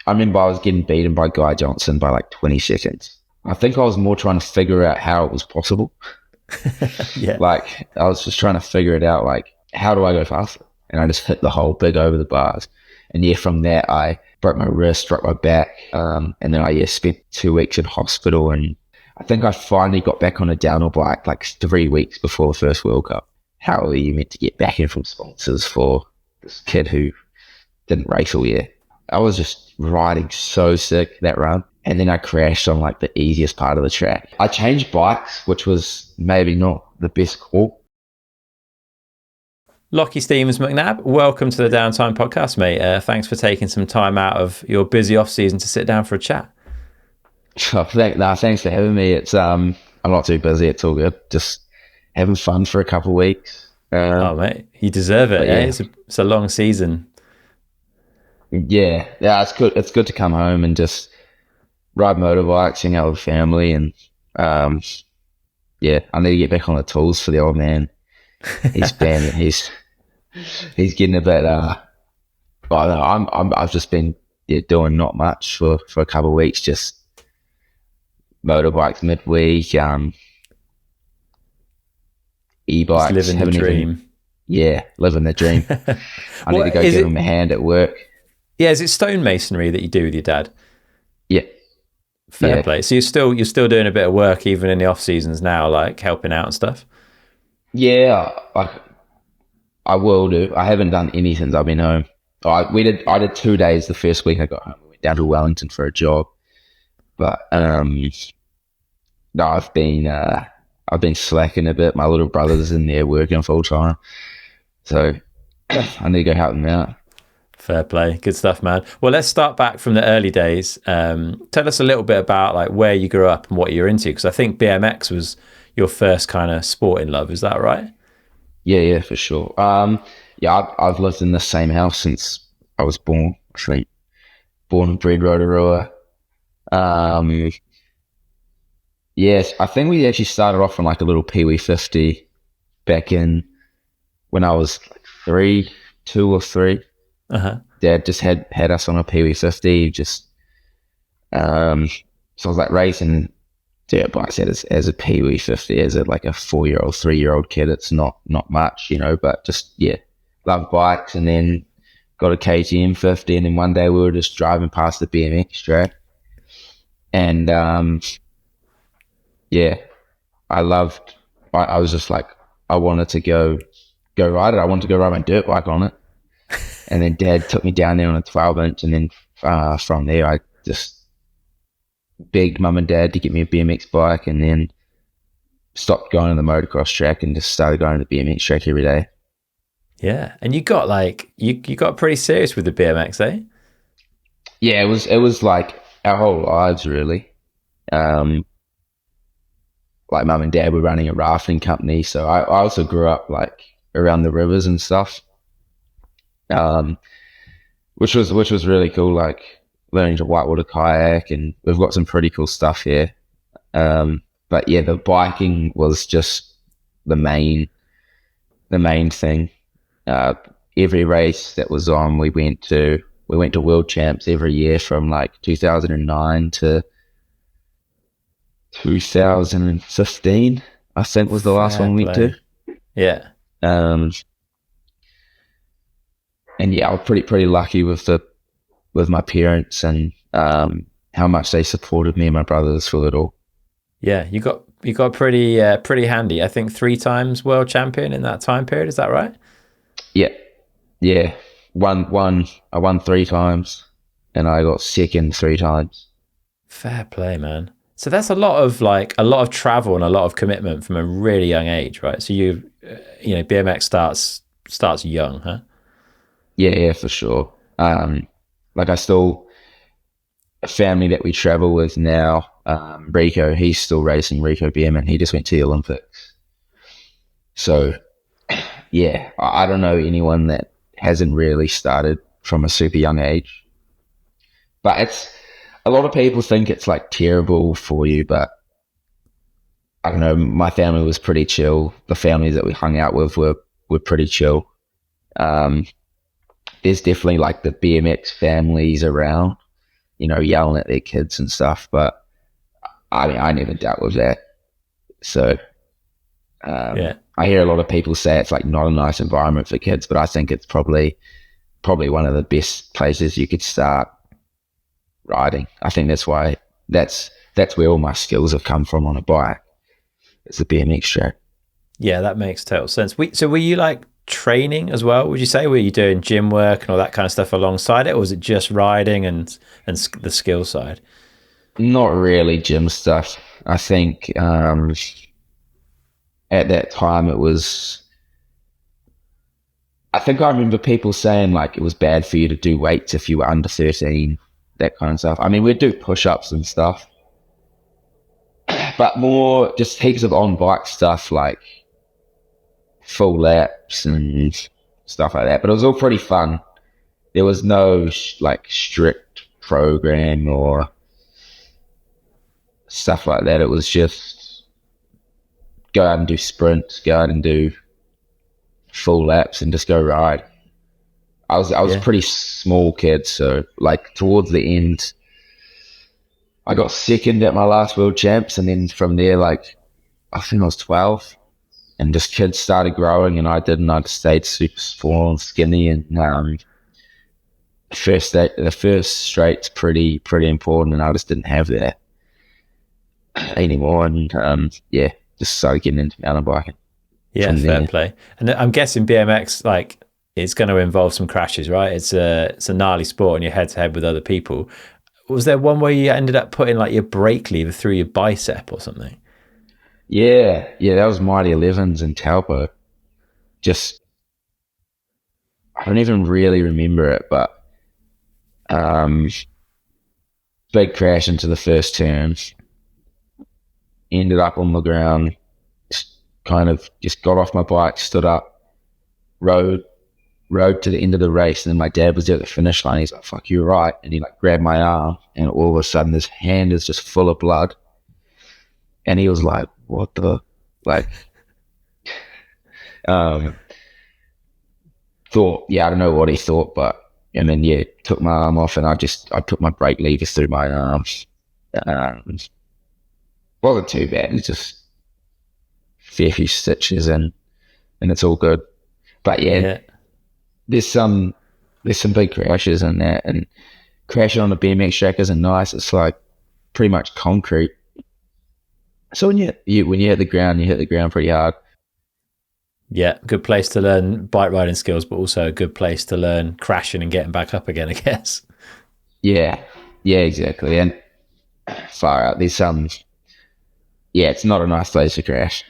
I remember I was getting beaten by Guy Johnson by like 20 seconds. I think I was more trying to figure out how it was possible. Yeah. Like, I was just trying to figure it out, like, how do I go faster? And I just hit the hole big over the bars. And yeah, from that, I broke my wrist, struck my back. And then I spent 2 weeks in hospital. And I think I finally got back on a downhill bike like 3 weeks before the first World Cup. How are you meant to get back in from sponsors for this kid who didn't race all year? I was just riding so sick that run. And then I crashed on like the easiest part of the track. I changed bikes, which was maybe not the best call. Lachie Stevens-McNab, welcome to the Downtime Podcast, mate. Thanks for taking some time out of your busy off-season to sit down for a chat. Thanks for having me. It's I'm not too busy. It's all good. Just having fun for a couple of weeks. Oh, mate, you deserve it. Yeah. It's a long season. Yeah, it's good. It's good to come home and just ride motorbikes, hang out with family, and I need to get back on the tools for the old man. He's been he's getting a bit. I've just been doing not much for a couple of weeks, just motorbikes midweek, e-bikes, just living the dream. Living the dream. I need to go give him a hand at work. Yeah, is it stonemasonry that you do with your dad? Yeah. Fair play. So you're still doing a bit of work even in the off seasons now, like helping out and stuff? Yeah, I will do. I haven't done any since I've been home. I did 2 days the first week I got home. We went down to Wellington for a job. But no, I've been slacking a bit. My little brother's in there working full time. So I need to go help them out. Fair play. Good stuff, man. Well, let's start back from the early days. Tell us a little bit about like where you grew up and what you're into, because I think BMX was your first kind of sporting love. Is that right? Yeah, for sure. I've lived in the same house since I was born. Actually, born and bred Rotorua. Yes, I think we actually started off on like a little Pee Wee 50 back in when I was like 2 or 3. Dad just had us on a Pee Wee 50. Just so I was like racing dirt bikes as a Pee Wee 50, as a like a 4-year-old, 3-year-old kid. It's not much, but just love bikes. And then got a KTM 50, and then one day we were just driving past the BMX track, and I was just like, I wanted to go ride it. I wanted to go ride my dirt bike on it. And then Dad took me down there on a 12-inch, and then from there I just begged Mum and Dad to get me a BMX bike, and then stopped going to the motocross track and just started going to the BMX track every day. Yeah, and you got like you got pretty serious with the BMX, eh? Yeah, it was like our whole lives really. Like Mum and Dad were running a rafting company, so I also grew up like around the rivers and stuff. Which was really cool, like learning to whitewater kayak, and we've got some pretty cool stuff here. But yeah, the biking was just the main thing. Every race that was on, we went to world champs every year from like 2009 to 2015, I think was the last one we went to. Yeah. And yeah, I was pretty lucky with my parents and how much they supported me and my brothers through it all. Yeah, you got pretty handy. I think 3 times world champion in that time period. Is that right? Yeah. I won 3 times, and I got second 3 times. Fair play, man. So that's a lot of travel and a lot of commitment from a really young age, right? So BMX starts young, huh? Yeah, for sure. Like I still, a family that we travel with now, Rico, he's still racing Rico BM, and he just went to the Olympics. So yeah, I don't know anyone that hasn't really started from a super young age. But it's, a lot of people think it's like terrible for you, but I don't know, my family was pretty chill. The families that we hung out with were pretty chill. There's definitely like the BMX families around, yelling at their kids and stuff. But I mean, I never dealt with that. So I hear a lot of people say it's like not a nice environment for kids, but I think it's probably one of the best places you could start riding. I think that's why that's where all my skills have come from on a bike. It's the BMX track. Yeah, that makes total sense. So were you like training as well, would you say? Were you doing gym work and all that kind of stuff alongside it, or was it just riding and the skill side? Not really gym stuff. I think at that time I think I remember people saying like it was bad for you to do weights if you were under 13, that kind of stuff. I mean, we'd do push-ups and stuff, but more just heaps of on-bike stuff like full laps and stuff like that. But it was all pretty fun. There was no like strict program or stuff like that. It was just go out and do sprints, go out and do full laps and just go ride. I was a pretty small kid, so like towards the end I got second at my last world champs, and then from there, like I think I was 12, and just kids started growing and I didn't. I just stayed super small and skinny, and the first straight's pretty important, and I just didn't have that anymore, and just started getting into mountain biking. Yeah, fair play. And I'm guessing BMX, like, it's going to involve some crashes, right? It's a gnarly sport and you're head to head with other people. Was there one where you ended up putting like your brake lever through your bicep or something? Yeah, that was Mighty 11s in Taupo. Just, I don't even really remember it, but big crash into the first turn. Ended up on the ground, kind of just got off my bike, stood up, rode to the end of the race, and then my dad was there at the finish line. He's like, "Fuck, you're right," and he like grabbed my arm, and all of a sudden his hand is just full of blood, and he was like, "What the?" Like, thought, I don't know what he thought, and then took my arm off, and I took my brake levers through my arms. Wasn't too bad. It's just fair few stitches and it's all good. But there's some big crashes in that, and crashing on a BMX track isn't nice. It's like pretty much concrete. So when you hit the ground, you hit the ground pretty hard. Yeah, good place to learn bike riding skills, but also a good place to learn crashing and getting back up again, I guess. Yeah, exactly. And far out, there's some. Yeah, it's not a nice place to crash.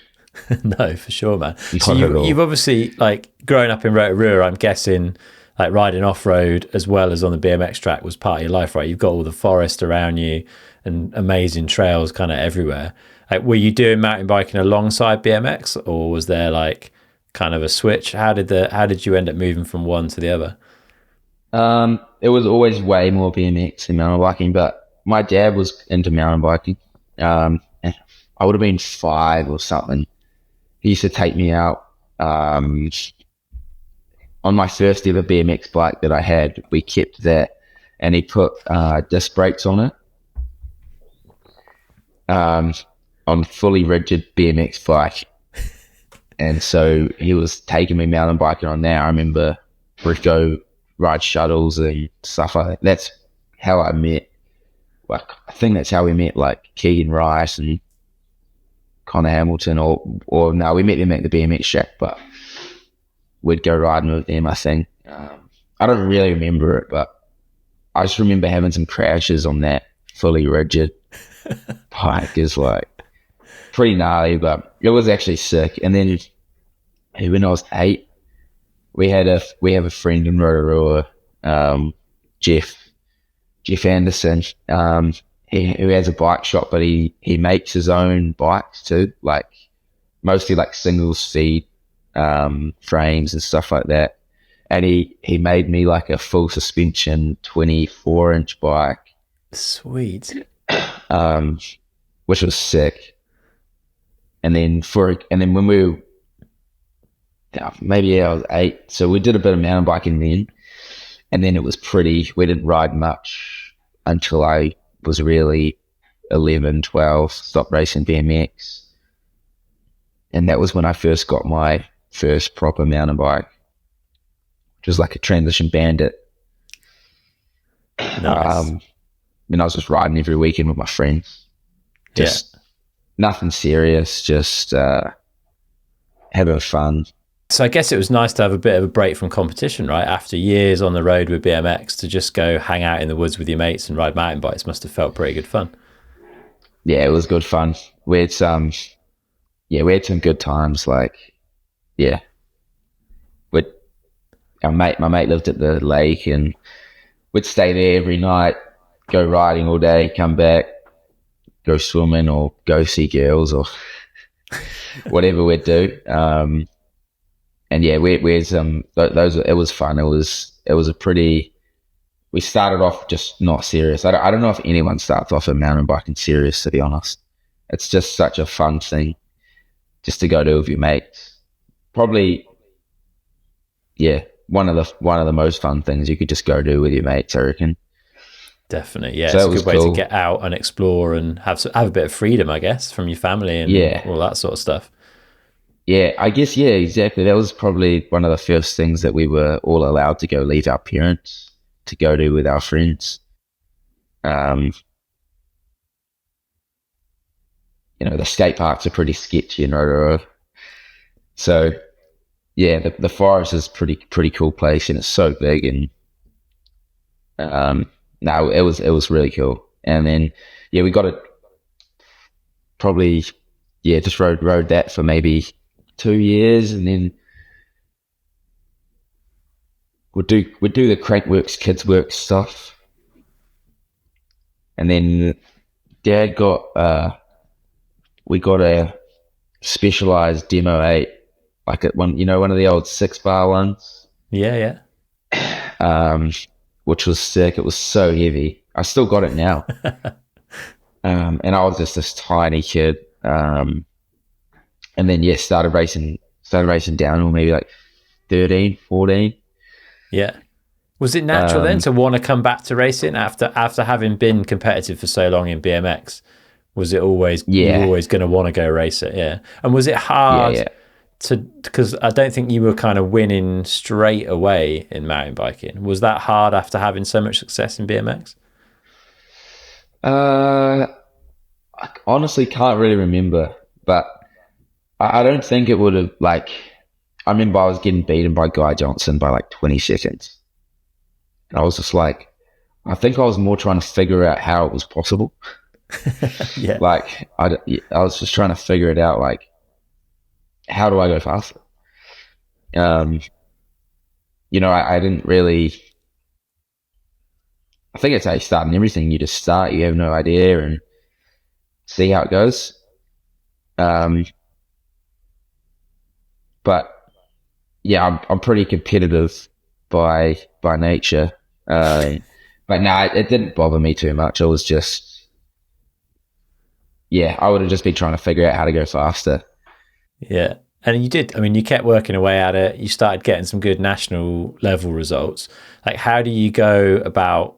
No, for sure, man. So you've obviously, like, growing up in Rotorua, I'm guessing, like, riding off-road as well as on the BMX track was part of your life, right? You've got all the forest around you and amazing trails kind of everywhere. Like, were you doing mountain biking alongside BMX, or was there like kind of a switch? How did you end up moving from one to the other? It was always way more BMX than mountain biking, but my dad was into mountain biking. And I would have been 5 or something. He used to take me out on my first ever BMX bike that I had. We kept that, and he put disc brakes on it, on fully rigid BMX bike. And so he was taking me mountain biking on there. I remember we'd go ride shuttles and stuff like that. That's how I met. Like, I think that's how we met, like Keegan Rice and Connor Hamilton, or no, we met them at the BMX track, but we'd go riding with them, I think. I don't really remember it, but I just remember having some crashes on that fully rigid bike. Is like pretty gnarly, but it was actually sick. And then when I was 8, we have a friend in Rotorua, Jeff Anderson, who has a bike shop, but he makes his own bikes too, like mostly like single speed frames and stuff like that. And he made me like a full suspension 24-inch bike. Sweet. Which was sick. And then when we maybe I was 8, so we did a bit of mountain biking then, and then it was we didn't ride much until I was really 11, 12, stopped racing BMX. And that was when I first got my first proper mountain bike, which was like a transition bandit. Nice. And I was just riding every weekend with my friends. Just nothing serious, just having fun. So I guess it was nice to have a bit of a break from competition, right? After years on the road with BMX, to just go hang out in the woods with your mates and ride mountain bikes must have felt pretty good fun. Yeah, it was good fun. We had some good times. Like, yeah, we my mate lived at the lake, and we'd stay there every night, go riding all day, come back, go swimming, or go see girls, or whatever we'd do. And yeah, we had some those. It was fun. It was a pretty. We started off just not serious. I don't know if anyone starts off a mountain biking serious, to be honest. It's just such a fun thing just to go do with your mates. Probably, yeah, one of the most fun things you could just go do with your mates, I reckon. Definitely, yeah. So it's a it was good way cool. to get out and explore and have a bit of freedom, I guess, from your family and all that sort of stuff. Yeah, I guess, yeah, exactly. That was probably one of the first things that we were all allowed to go leave our parents to go do with our friends. Um, the skate parks are pretty sketchy in Rotorua. So yeah, the forest is pretty cool place, and it's so big, and no, it was really cool. And then yeah, we got it probably, yeah, just rode that for maybe 2 years, and then we'd do the Crankworks Kids Works stuff, and then Dad got we got a specialized demo 8, like one of the old 6 bar ones. Yeah. Which was sick. It was so heavy. I still got it now. And I was just this tiny kid. And then yeah, started racing downhill maybe like 13, 14. Yeah. Was it natural then to want to come back to racing after having been competitive for so long in BMX? Was it always you were always going to want to go race it? Yeah. And was it hard because I don't think you were kind of winning straight away in mountain biking. Was that hard after having so much success in BMX? I honestly can't really remember, but I don't think it would have, like, I remember I was getting beaten by Guy Johnson by like 20 seconds. And I was just like, I think I was more trying to figure out how it was possible. Yeah. Like, I was just trying to figure it out, like, how do I go faster? I didn't really, I think it's how you start in everything. You just start, you have no idea, and see how it goes. But yeah, I'm pretty competitive by nature. But no, it didn't bother me too much. It was just, yeah, I would have just been trying to figure out how to go faster. Yeah. And you did. I mean, you kept working away at it. You started getting some good national level results. Like, how do you go about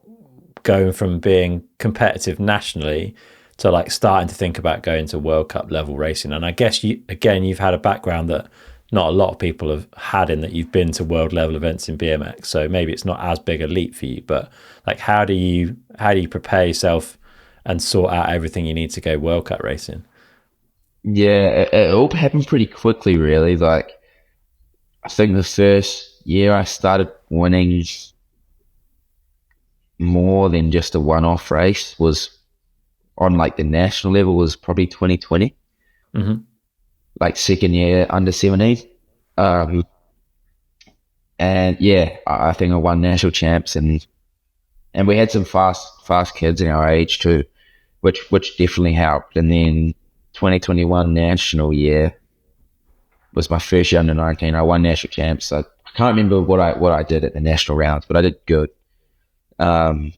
going from being competitive nationally to like starting to think about going to World Cup level racing? And I guess you've had a background that not a lot of people have had, in that you've been to world level events in BMX. So maybe it's not as big a leap for you, but like, how do you prepare yourself and sort out everything you need to go World Cup racing? Yeah, it all happened pretty quickly, really. Like, I think the first year I started winning more than just a one-off race was on like the national level was probably 2020. Mm-hmm. Like second year under 17. And yeah, I think I won national champs, and we had some fast kids in our age too, which definitely helped. And then 2021 national year was my first year under 19. I won national champs. I can't remember what I did at the national rounds, but I did good. And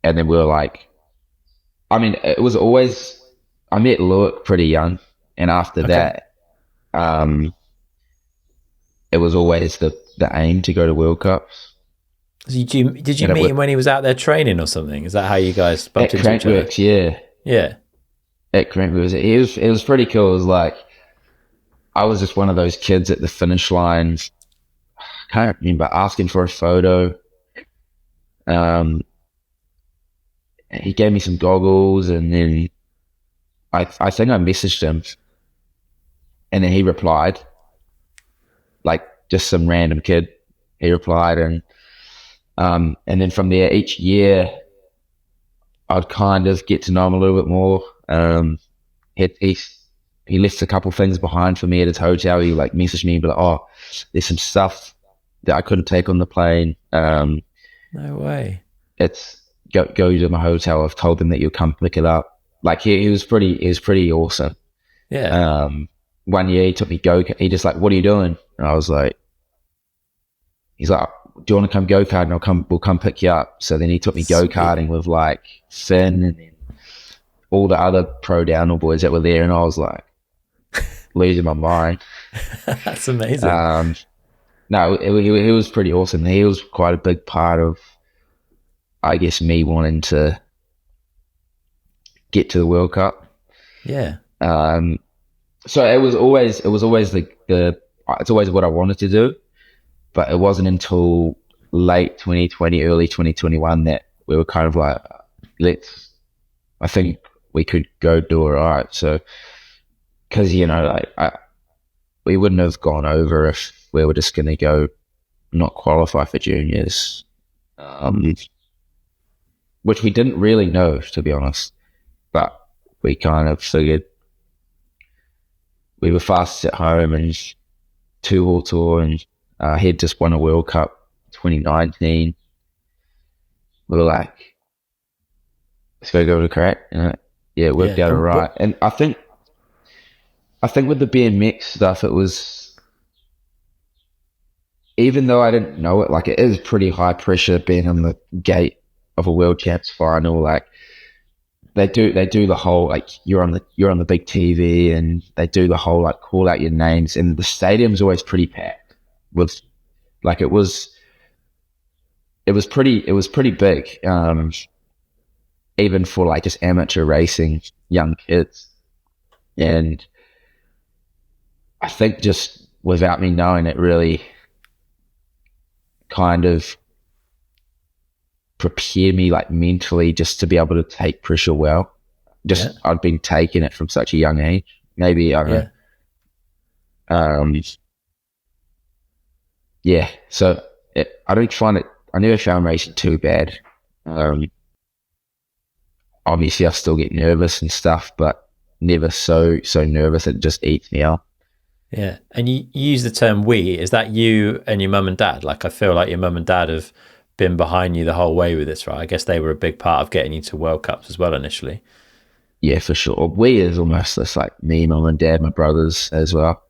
then we were like, I mean, it was always, I met Loic pretty young, and after that, it was always the aim to go to World Cups. So did you And meet him when he was out there training or something? Is that how you guys bumped at into each other? Crankworks, yeah. Yeah. At Crankworks, it was pretty cool. It was like, I was just one of those kids at the finish line. I can't remember asking for a photo. Um, he gave me some goggles, and then I think I messaged him, and then he replied, like just some random kid. He replied, and then from there, each year, I'd kind of get to know him a little bit more. He he left a couple things behind for me at his hotel. He like messaged me, but like, oh, there's some stuff that I couldn't take on the plane. No way. It's go to my hotel. I've told them that you'll come pick it up. Like he was pretty awesome. Yeah. One year he took me he just like, what are you doing? And I was like, he's like, do you want to come go kart? And we'll come pick you up. So then he took me go karting with like Sven and then all the other pro downhill boys that were there, and I was like losing my mind. That's amazing. No, he was pretty awesome. He was quite a big part of, I guess, me wanting to get to the World Cup. Yeah. So it was always it's always what I wanted to do, but it wasn't until late 2020, early 2021 that we were kind of like, I think we could go do it right. So, because we wouldn't have gone over if we were just going to go not qualify for juniors, which we didn't really know, to be honest. But we kind of figured we were fast at home and 2-all tour, and he'd just won a World Cup 2019. We were like, let's go to crack. Yeah, it worked out all right. And I think with the BMX stuff, it was, even though I didn't know it, like it is pretty high pressure being on the gate of a World Champs final. Like they do the whole, like you're on the big TV, and they do the whole like call out your names, and the stadium's always pretty packed with, like it was pretty big, even for like just amateur racing young kids. And I think just without me knowing, it really kind of prepared me like mentally just to be able to take pressure well. I'd been taking it from such a young age. Maybe I don't know. So I don't find it. I never found racing too bad. Obviously, I still get nervous and stuff, but never so nervous it just eats me up. Yeah, and you use the term "we." Is that you and your mum and dad? Like, I feel like your mum and dad have been behind you the whole way with this, right? I guess they were a big part of getting you to World Cups as well initially. Yeah, for sure. We is almost just like me, mum and dad, my brothers as well.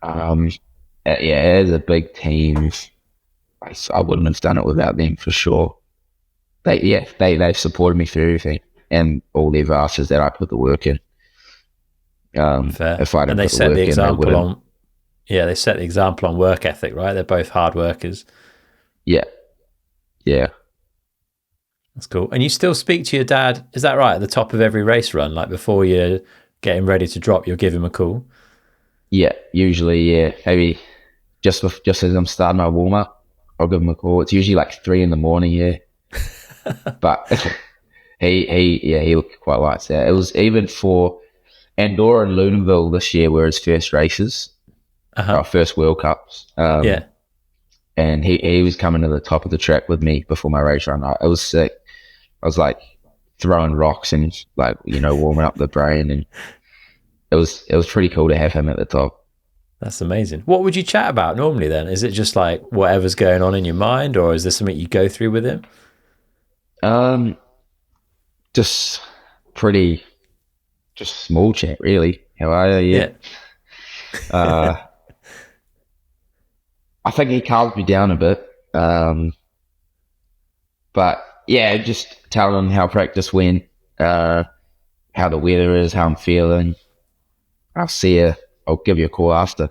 As a big team, I wouldn't have done it without them for sure. They supported me through everything, and all they've asked is that I put the work in. Fair. If I didn't, and they put the set work the example in, on. Yeah, they set the example on work ethic, right? They're both hard workers. Yeah. That's cool. And you still speak to your dad, is that right, at the top of every race run? Like before you're getting ready to drop, you'll give him a call? Yeah, usually, yeah. Maybe just as I'm starting my warm up, I'll give him a call. It's usually like 3 a.m, yeah. But he quite likes that. It was even for Andorra and Lunenville this year were his first races, our first World Cups. And he was coming to the top of the track with me before my race run. It was sick. I was like throwing rocks and like, warming up the brain, and it was pretty cool to have him at the top. That's amazing. What would you chat about normally then? Is it just like whatever's going on in your mind, or is there something you go through with him? Just small chat, really. How are you? Yeah. I think he calms me down a bit. But yeah, just telling him how practice went, how the weather is, how I'm feeling. I'll see you. I'll give you a call after.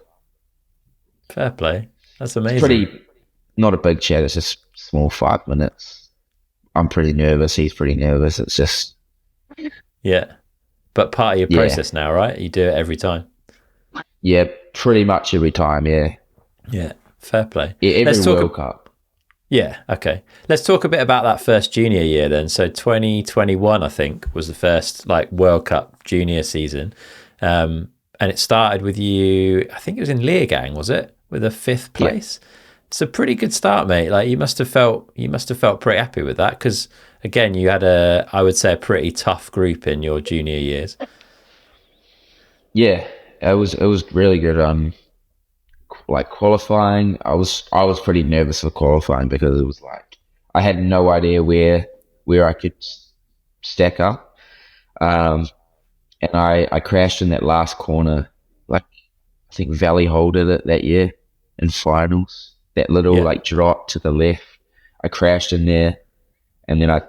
Fair play. That's amazing. It's pretty, not a big chat. It's just small 5 minutes. I'm pretty nervous. He's pretty nervous. It's just Yeah. But part of your yeah, process now, right? You do it every time. yeah, pretty much every time. Yeah, Yeah. Fair play. yeah, every Let's talk. World Cup. Yeah. Okay. Let's talk a bit about that first junior year then. So 2021, I think, was the first like World Cup junior season. And it started with you, I think it was in Leogang, was it? With a 5th place. Yeah. It's a pretty good start, mate. Like you must have felt pretty happy with that because again, you had I would say a pretty tough group in your junior years. Yeah, it was really good. Like qualifying, I was pretty nervous for qualifying because it was like I had no idea where I could stack up. And I crashed in that last corner, like I think Valley Hole did it that year in finals. That little like drop to the left, I crashed in there, and then I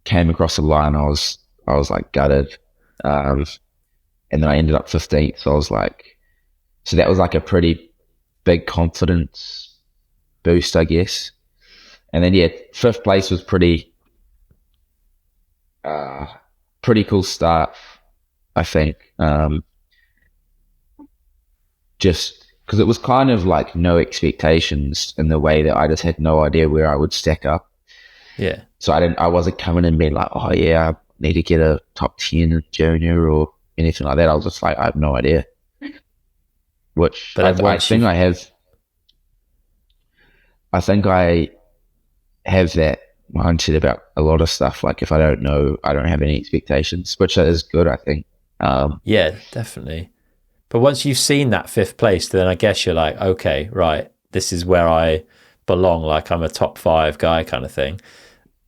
came across the line. I was like gutted, and then I ended up 15th. So I was like, so that was like a pretty big confidence boost, I guess. And then 5th place was pretty cool start, I think. Just because it was kind of like no expectations in the way that I just had no idea where I would stack up. Yeah. So I wasn't coming in being like, oh yeah, I need to get a top 10 junior or anything like that. I was just like, I have no idea. Which I think I have. I think I have that mindset about a lot of stuff. Like if I don't know, I don't have any expectations, which is good, I think. Yeah, definitely. But once you've seen that 5th place, then I guess you're like, okay, right, this is where I belong. Like I'm a top 5 guy kind of thing,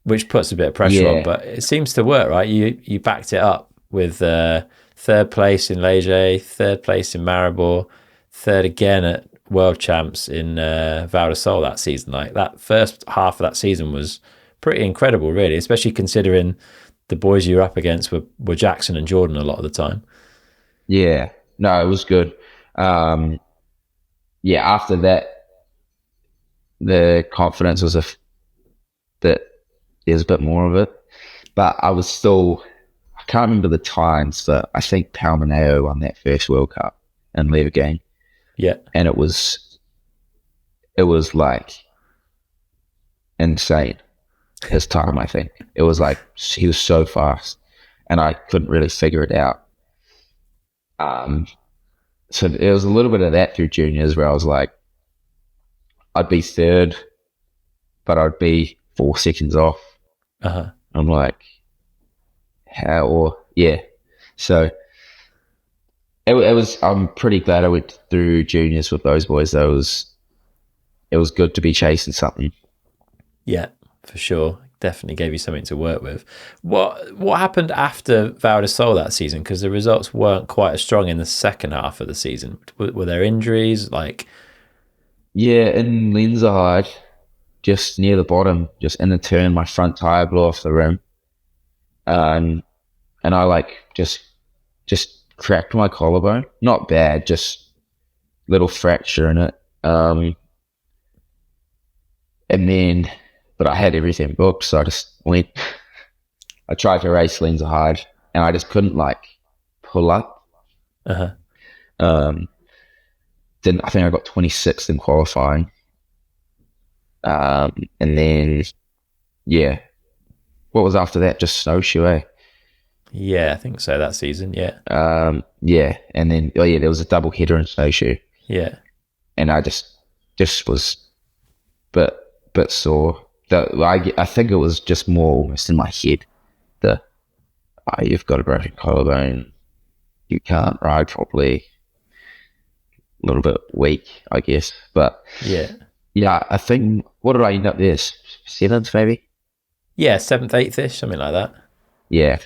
which puts a bit of pressure on. But it seems to work, right? You backed it up with 3rd place in Leger, 3rd place in Maribor, 3rd again at World Champs in Val de Sol that season. Like that first half of that season was pretty incredible, really, especially considering the boys you were up against were Jackson and Jordan a lot of the time. Yeah. No, it was good. After that, the confidence was that there's a bit more of it. But I was still, I can't remember the times, but I think Palmaneo won that first World Cup in Leogang. Yeah. And it was like insane his time, I think. It was like, he was so fast and I couldn't really figure it out. So there was a little bit of that through juniors where I was like, I'd be 3rd, but I'd be 4 seconds off. Uh-huh. I'm like, how? Or yeah. So it was. I'm pretty glad I went through juniors with those boys. It was good to be chasing something. Yeah, for sure. Definitely gave you something to work with. What happened after Val de Sol that season? Because the results weren't quite as strong in the second half of the season. Were there injuries? Like, yeah, in Lenzerheide, just near the bottom, just in the turn, my front tire blew off the rim, and I like just cracked my collarbone. Not bad, just little fracture in it. And then. But I had everything booked, so I just went. I tried to race Lenzerheide, and I just couldn't like pull up. Uh-huh. Then I think I got 26th in qualifying, and then what was after that? Just snowshoe, eh? Yeah, I think so. That season, yeah. And then there was a double header in snowshoe. Yeah, and I just was bit sore. I think it was just more almost in my head. You've got a broken collarbone, you can't ride properly, a little bit weak, I guess. But yeah, I think, what did I end up there? 7th maybe? Yeah, 7th, 8th-ish, something like that. Yeah.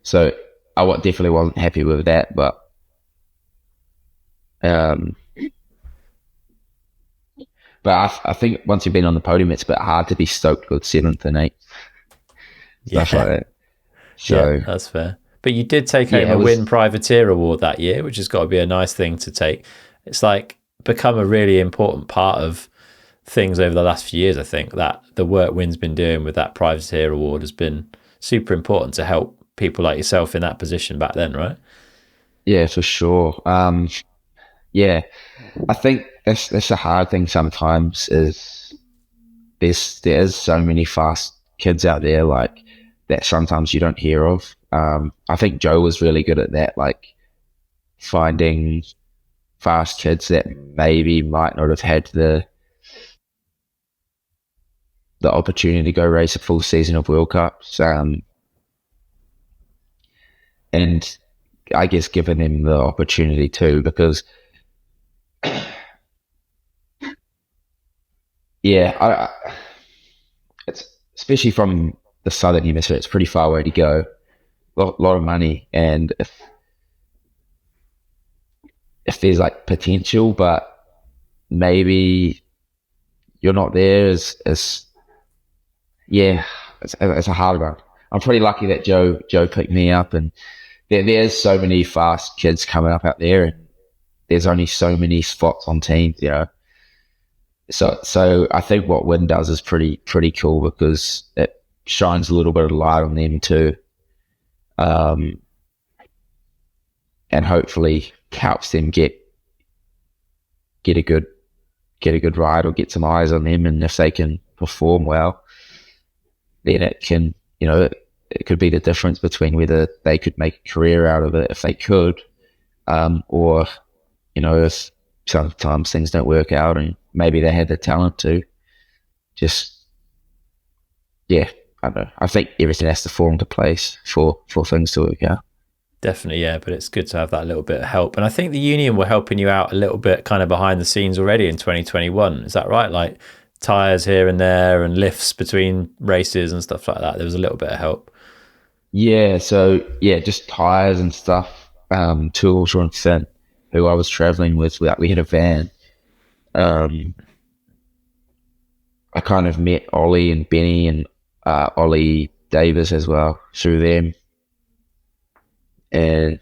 So I definitely wasn't happy with that, but I think once you've been on the podium, it's a bit hard to be stoked with 7th and 8th. Stuff like that. So, yeah, that's fair. But you did take home a Win Privateer award that year, which has got to be a nice thing to take. It's like become a really important part of things over the last few years. I think that the work Win's been doing with that privateer award has been super important to help people like yourself in that position back then, right? Yeah, for sure. Yeah, I think that's a hard thing sometimes is there's so many fast kids out there like that sometimes you don't hear of. I think Joe was really good at that, like finding fast kids that maybe might not have had the opportunity to go race a full season of World Cups. And I guess giving him the opportunity too, because yeah, it's especially from the southern hemisphere, it's pretty far away to go. Lot of money, and if there's like potential, but maybe you're not there as yeah, it's a hard one. I'm pretty lucky that Joe picked me up, and there's so many fast kids coming up out there, and there's only so many spots on teams, you know. So I think what Win does is pretty cool because it shines a little bit of light on them too, and hopefully helps them get a good ride or get some eyes on them, and if they can perform well, then it can, you know, it could be the difference between whether they could make a career out of it if they could, or, you know, if sometimes things don't work out and maybe they had the talent to just, yeah, I don't know. I think everything has to fall into place for things to work out. Definitely, yeah, but it's good to have that little bit of help. And I think the union were helping you out a little bit kind of behind the scenes already in 2021. Is that right? Like tyres here and there and lifts between races and stuff like that. There was a little bit of help. Yeah, so yeah, just tyres and stuff. Tools and Sven, who I was traveling with, we had a van. I kind of met Ollie and Benny and Ollie Davis as well through them, and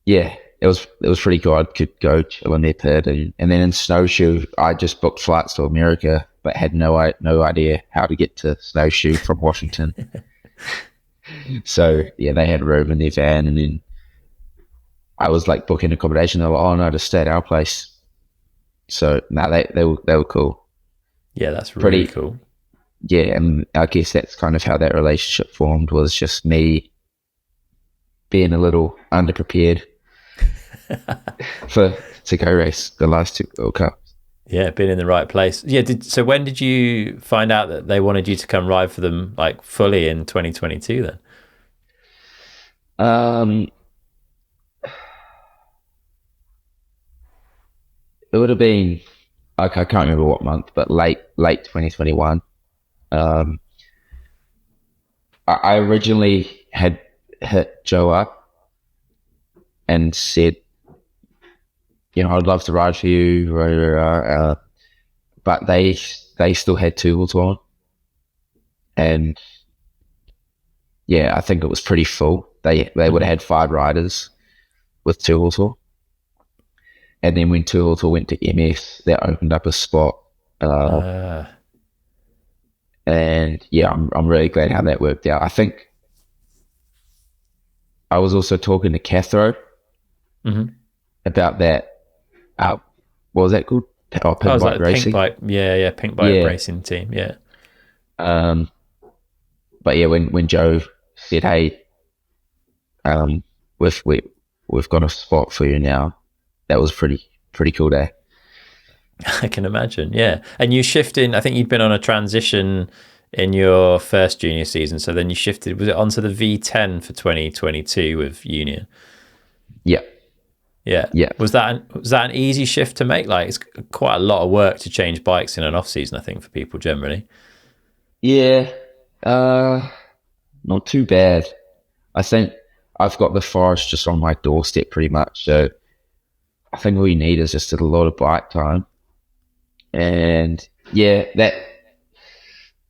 yeah, it was pretty cool. I could go chill in their pit, and then in Snowshoe, I just booked flights to America, but had no idea how to get to Snowshoe from Washington. So yeah, they had room in their van, and then I was like booking accommodation. They're like, "Oh no, just stay at our place." So no, they were cool. Yeah, that's really cool. Yeah, and I guess that's kind of how that relationship formed, was just me being a little underprepared to go race the last two World Cups. Yeah, been in the right place. Yeah, so when did you find out that they wanted you to come ride for them like fully in 2022 then? It would have been, I can't remember what month, but late 2021. I originally had hit Joe up and said, you know, I'd love to ride for you, but they still had tools on, and yeah, I think it was pretty full. They would have had 5 riders with tools on, and then when tools went to MS, that opened up a spot. And yeah, I'm really glad how that worked out. I think I was also talking to Cathro about that. What was that called? Pink Bike Racing. Pink Bike Racing team. Yeah. But yeah, when Joe said, "Hey, we've got a spot for you now," that was pretty cool day. I can imagine, yeah. And you shifted, I think you'd been on a transition in your first junior season, so then you shifted, was it onto the V10 for 2022 with Union? Yeah. Was that an easy shift to make? Like, it's quite a lot of work to change bikes in an off season, I think, for people generally. Yeah, not too bad. I think I've got the forest just on my doorstep pretty much, so I think all you need is just a lot of bike time. And yeah, that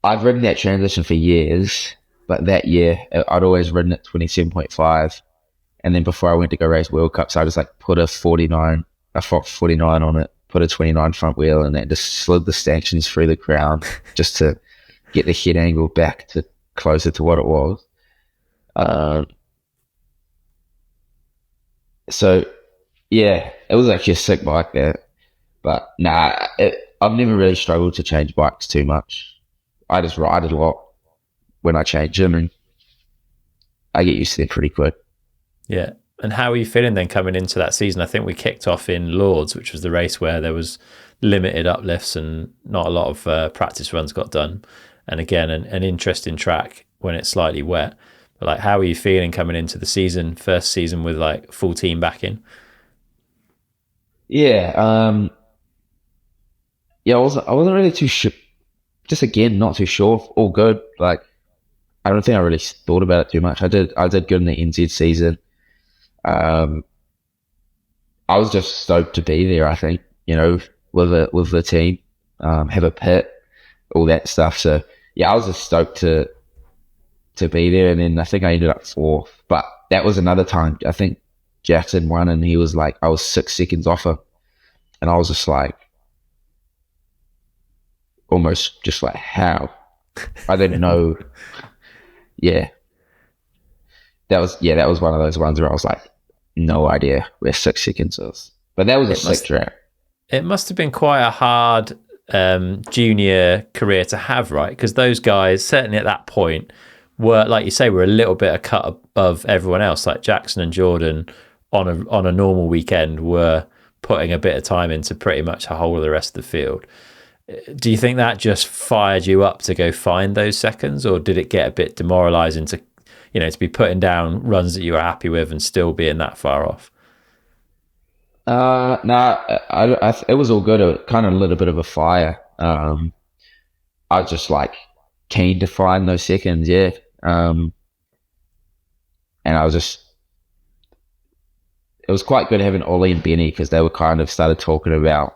I've ridden that transition for years, but that year I'd always ridden at 27.5, and then before I went to go race World Cups, I just like put a 49 on it, put a 29 front wheel and then just slid the stanchions through the ground just to get the head angle back to closer to what it was. So yeah, it was actually a sick bike there. But nah, I've never really struggled to change bikes too much. I just ride a lot when I change them, and I get used to them pretty quick. Yeah. And how are you feeling then coming into that season? I think we kicked off in Lords, which was the race where there was limited uplifts and not a lot of practice runs got done. And again, an interesting track when it's slightly wet. But like, how are you feeling coming into the season, first season with like full team back in? Yeah, I wasn't really too sure. Just again, not too sure. All good. Like, I don't think I really thought about it too much. I did good in the NZ season. I was just stoked to be there. I think, with the team, have a pit, all that stuff. So yeah, I was just stoked to be there. And then I think I ended up fourth. But that was another time. I think Jackson won, and he was like, I was 6 seconds off him, and I was just like, almost just like, how? I didn't know. Yeah, that was one of those ones where I was like, no idea where 6 seconds is. But that was a sick track. It must have been quite a hard junior career to have, right? Because those guys, certainly at that point, were, like you say, were a little bit a cut above everyone else. Like Jackson and Jordan on a normal weekend were putting a bit of time into pretty much the whole of the rest of the field. Do you think that just fired you up to go find those seconds, or did it get a bit demoralizing to be putting down runs that you were happy with and still being that far off? It was all good. It kind of lit a bit of a fire. I was just like keen to find those seconds, yeah. And it was quite good having Ollie and Benny, because they were kind of started talking about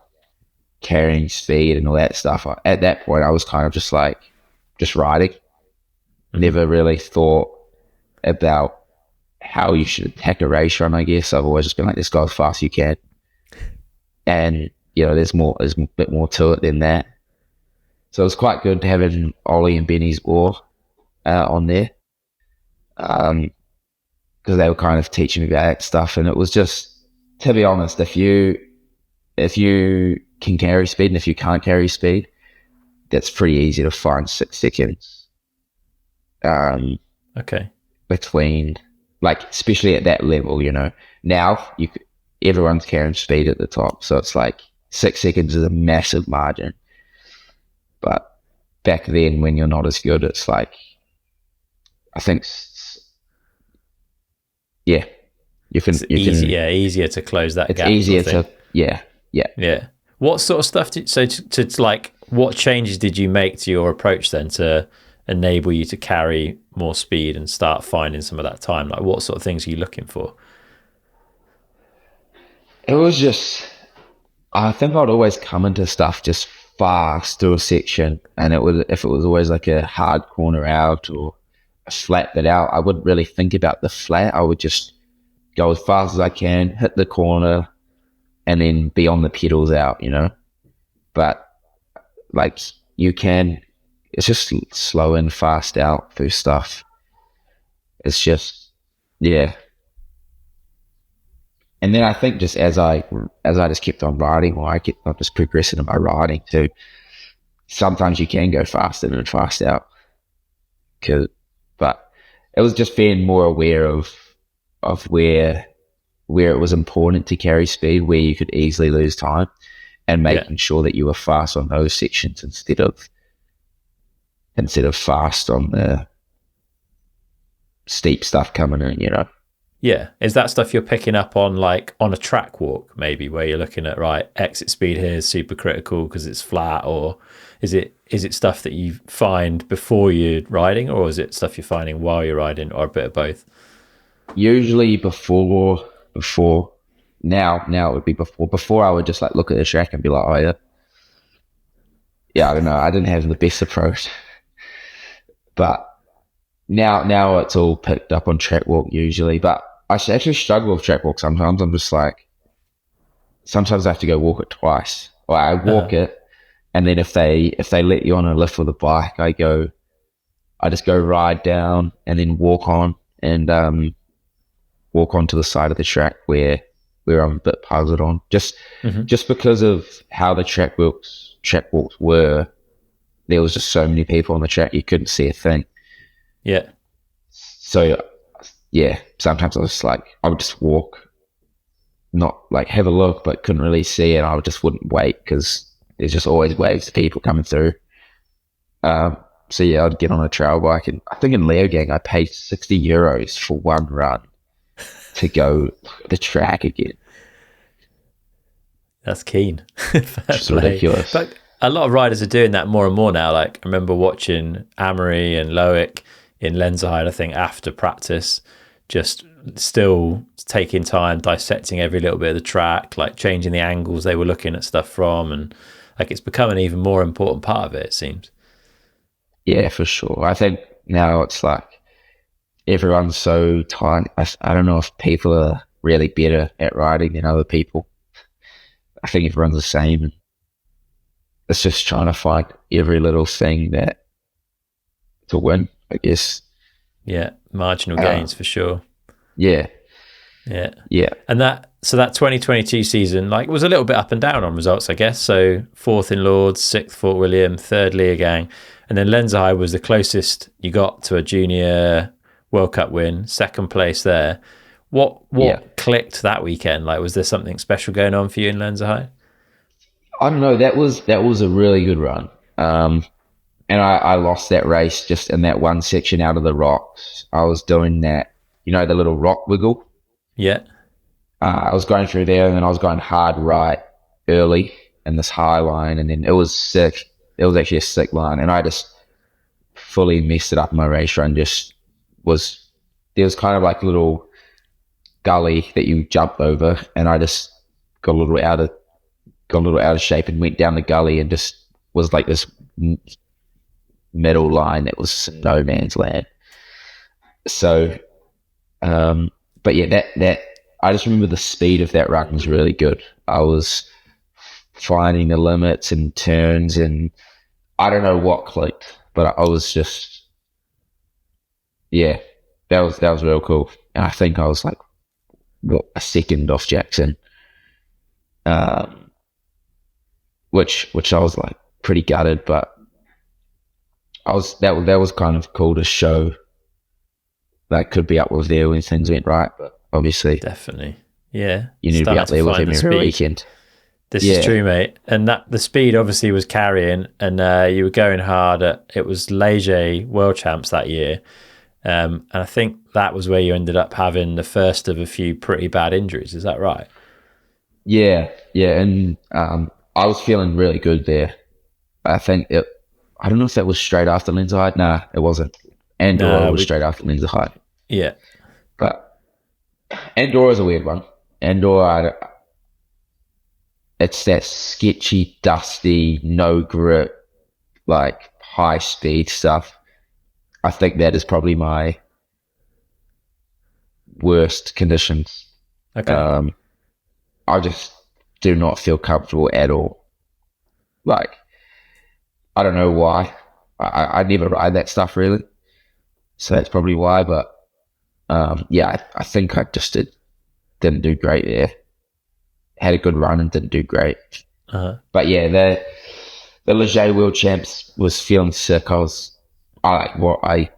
carrying speed and all that stuff. At that point, I was kind of just like, just riding. Never really thought about how you should attack a race run, I guess. I've always just been like, just go as fast as you can. And, there's a bit more to it than that. So it was quite good having Ollie and Benny's oar on there. Because they were kind of teaching me about that stuff. And it was just, to be honest, if you can carry speed, and if you can't carry speed, that's pretty easy to find 6 seconds. Okay. Between, like, especially at that level, now everyone's carrying speed at the top, so it's like 6 seconds is a massive margin. But back then, when you're not as good, it's like, I think, yeah, easier to close that gap. It's easier to, yeah. What sort of stuff what changes did you make to your approach then to enable you to carry more speed and start finding some of that time? Like, what sort of things are you looking for? It was just, I think I'd always come into stuff just fast to a section, and if it was always like a hard corner out or a flat bit out, I wouldn't really think about the flat. I would just go as fast as I can, hit the corner, and then be on the pedals out, But like, it's just slow and fast out through stuff. It's just, yeah. And then I think just as I just kept on riding, or I kept on just progressing in my riding too, sometimes you can go faster than fast out. But it was just being more aware of where it was important to carry speed, where you could easily lose time, and making sure that you were fast on those sections instead of fast on the steep stuff coming in, Yeah. Is that stuff you're picking up on, like on a track walk, maybe, where you're looking at, right, exit speed here is super critical because it's flat? Or is it stuff that you find before you're riding, or is it stuff you're finding while you're riding, or a bit of both? Usually before. Now it would be before. Before, I would just like look at the track and be like, oh yeah, I don't know, I didn't have the best approach. But now it's all picked up on track walk usually. But I actually struggle with track walk sometimes. I'm just like, sometimes I have to go walk it twice. Or I walk it, and then if they let you on a lift with a bike, I just go ride down and then walk on and walk onto the side of the track where I'm a bit puzzled on. Just because of how the track walks were, there was just so many people on the track you couldn't see a thing. Yeah. So yeah, sometimes I would just walk, not like have a look, but couldn't really see it. I just wouldn't wait because there's just always waves of people coming through. So yeah, I'd get on a trail bike, and I think in Leogang I paid €60 for one run to go the track again. That's keen. It's ridiculous. But a lot of riders are doing that more and more now. Like I remember watching Amory and Loic in Lenzerheide, I think after practice, just still taking time, dissecting every little bit of the track, like changing the angles they were looking at stuff from, and like it's become an even more important part of it seems. Yeah, for sure. I think now it's like everyone's so tiny. I don't know if people are really better at riding than other people. I think everyone's the same, and it's just trying to find every little thing to win, I guess. Yeah, marginal gains for sure. Yeah. And that 2022 season like was a little bit up and down on results, I guess. So 4th in Lords, 6th Fort William, 3rd Leogang, and then Lenzerheide was the closest you got to a junior World Cup win, 2nd place there. What clicked that weekend? Like, was there something special going on for you in Lenzerheide? I don't know. That was a really good run. And I lost that race just in that one section out of the rocks. I was doing that, the little rock wiggle. Yeah. I was going through there, and then I was going hard right early in this high line, and then it was sick. It was actually a sick line, and I just fully messed it up in my race run. There was kind of like a little gully that you jumped over, and I just got a little out of shape and went down the gully and just was like this middle line that was no man's land. So, but yeah, that I just remember the speed of that run was really good. I was finding the limits and turns, and I don't know what clicked, but I was just, yeah, that was real cool. And I think I was like, a second off Jackson, which I was like pretty gutted, but that was kind of cool to show that could be up with there when things went right. But obviously, definitely, yeah, you need to be up there with him every weekend. This is true, mate. And that the speed obviously was carrying, and you were going hard it was Lachie World Champs that year. And I think that was where you ended up having the first of a few pretty bad injuries. Is that right? Yeah. And I was feeling really good there. I don't know if that was straight after Lenzerheide. Nah, it wasn't. Andorra was straight after Lenzerheide. Yeah. But Andorra's a weird one. Andorra, it's that sketchy, dusty, no grip, like high speed stuff. I think that is probably my worst conditions. Okay. I just do not feel comfortable at all. Like, I don't know why. I never ride that stuff really. So that's probably why. But yeah, I think I just didn't do great there. Had a good run and didn't do great. But yeah, the Lachie World Champs was feeling sick. I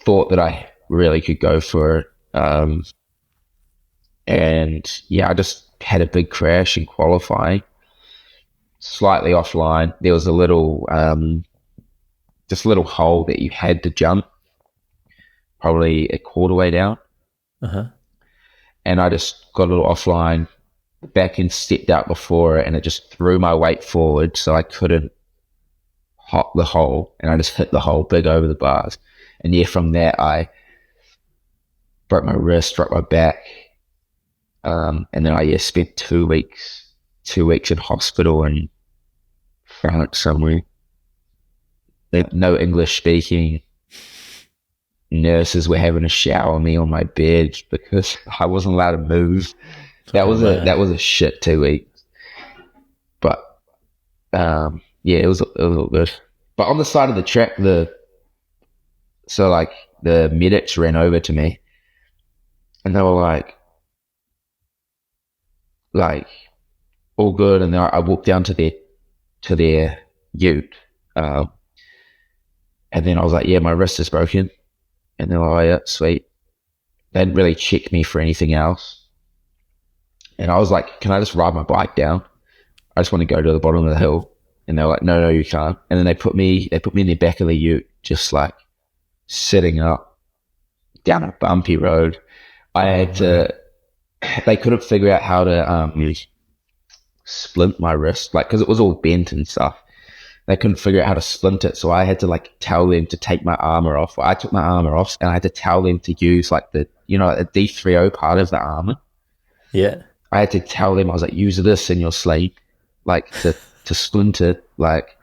thought that I really could go for it. And yeah, I just had a big crash in qualifying, slightly offline. There was a little, just a little hole that you had to jump, probably a quarter way down. And I just got a little offline. The back end stepped out before it, and it just threw my weight forward, so I couldn't hop the hole, and I just hit the hole big over the bars. And yeah, from that I broke my wrist, struck my back, and then I spent 2 weeks in hospital in France somewhere. No English speaking. Nurses were having to shower me on my bed because I wasn't allowed to move. Oh man. that was a shit 2 weeks, but yeah, it was all good. But on the side of the track, like the medics ran over to me and they were like all good, and then I walked down to their ute, um, and then I was like, yeah, my wrist is broken, and they're like, oh yeah, sweet. They didn't really check me for anything else, and I was like, can I just ride my bike down? I just want to go to the bottom of the hill, and they're like, no, you can't. And then they put me in the back of the ute, just like sitting up down a bumpy road. I had to. They couldn't figure out how to splint my wrist, like because it was all bent and stuff. They couldn't figure out how to splint it, so I had to like tell them to take my armor off. Well, I took my armor off, and I had to tell them to use like the a D3O part of the armor. Yeah. I had to tell them, I was like, use this in your sleep, like to splint it, like.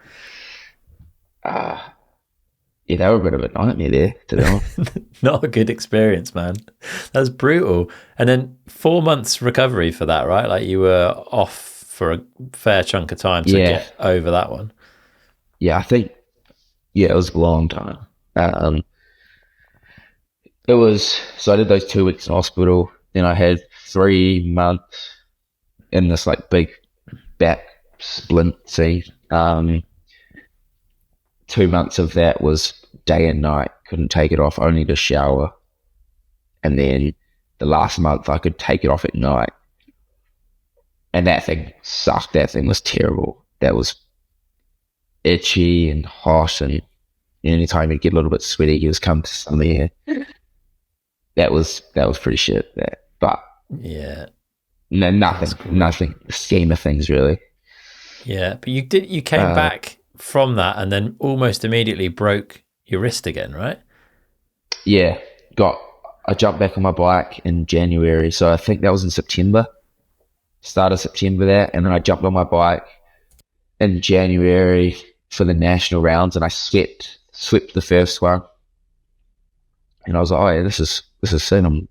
Yeah, they were a bit of a nightmare there, to be honest. Not a good experience, man. That's brutal. And then 4 months recovery for that, right? Like you were off for a fair chunk of time to get over that one. Yeah, I think, yeah, it was a long time. It was, so I did those 2 weeks in hospital. Then I had 3 months in this like big back splint scene. 2 months of that was day and night. Couldn't take it off, only to shower. And then the last month I could take it off at night. And that thing sucked. That thing was terrible. That was itchy and hot, and anytime he'd get a little bit sweaty, he was come to some air. That was pretty shit. But yeah, no, nothing. The scheme of things, really. Yeah, but you came back from that and then almost immediately broke your wrist again, right? Yeah, I jumped back on my bike in January, so I think that was in September. Start of September there, and then I jumped on my bike in January for the national rounds, and I swept the first one, and I was like, oh yeah, this is sin. I'm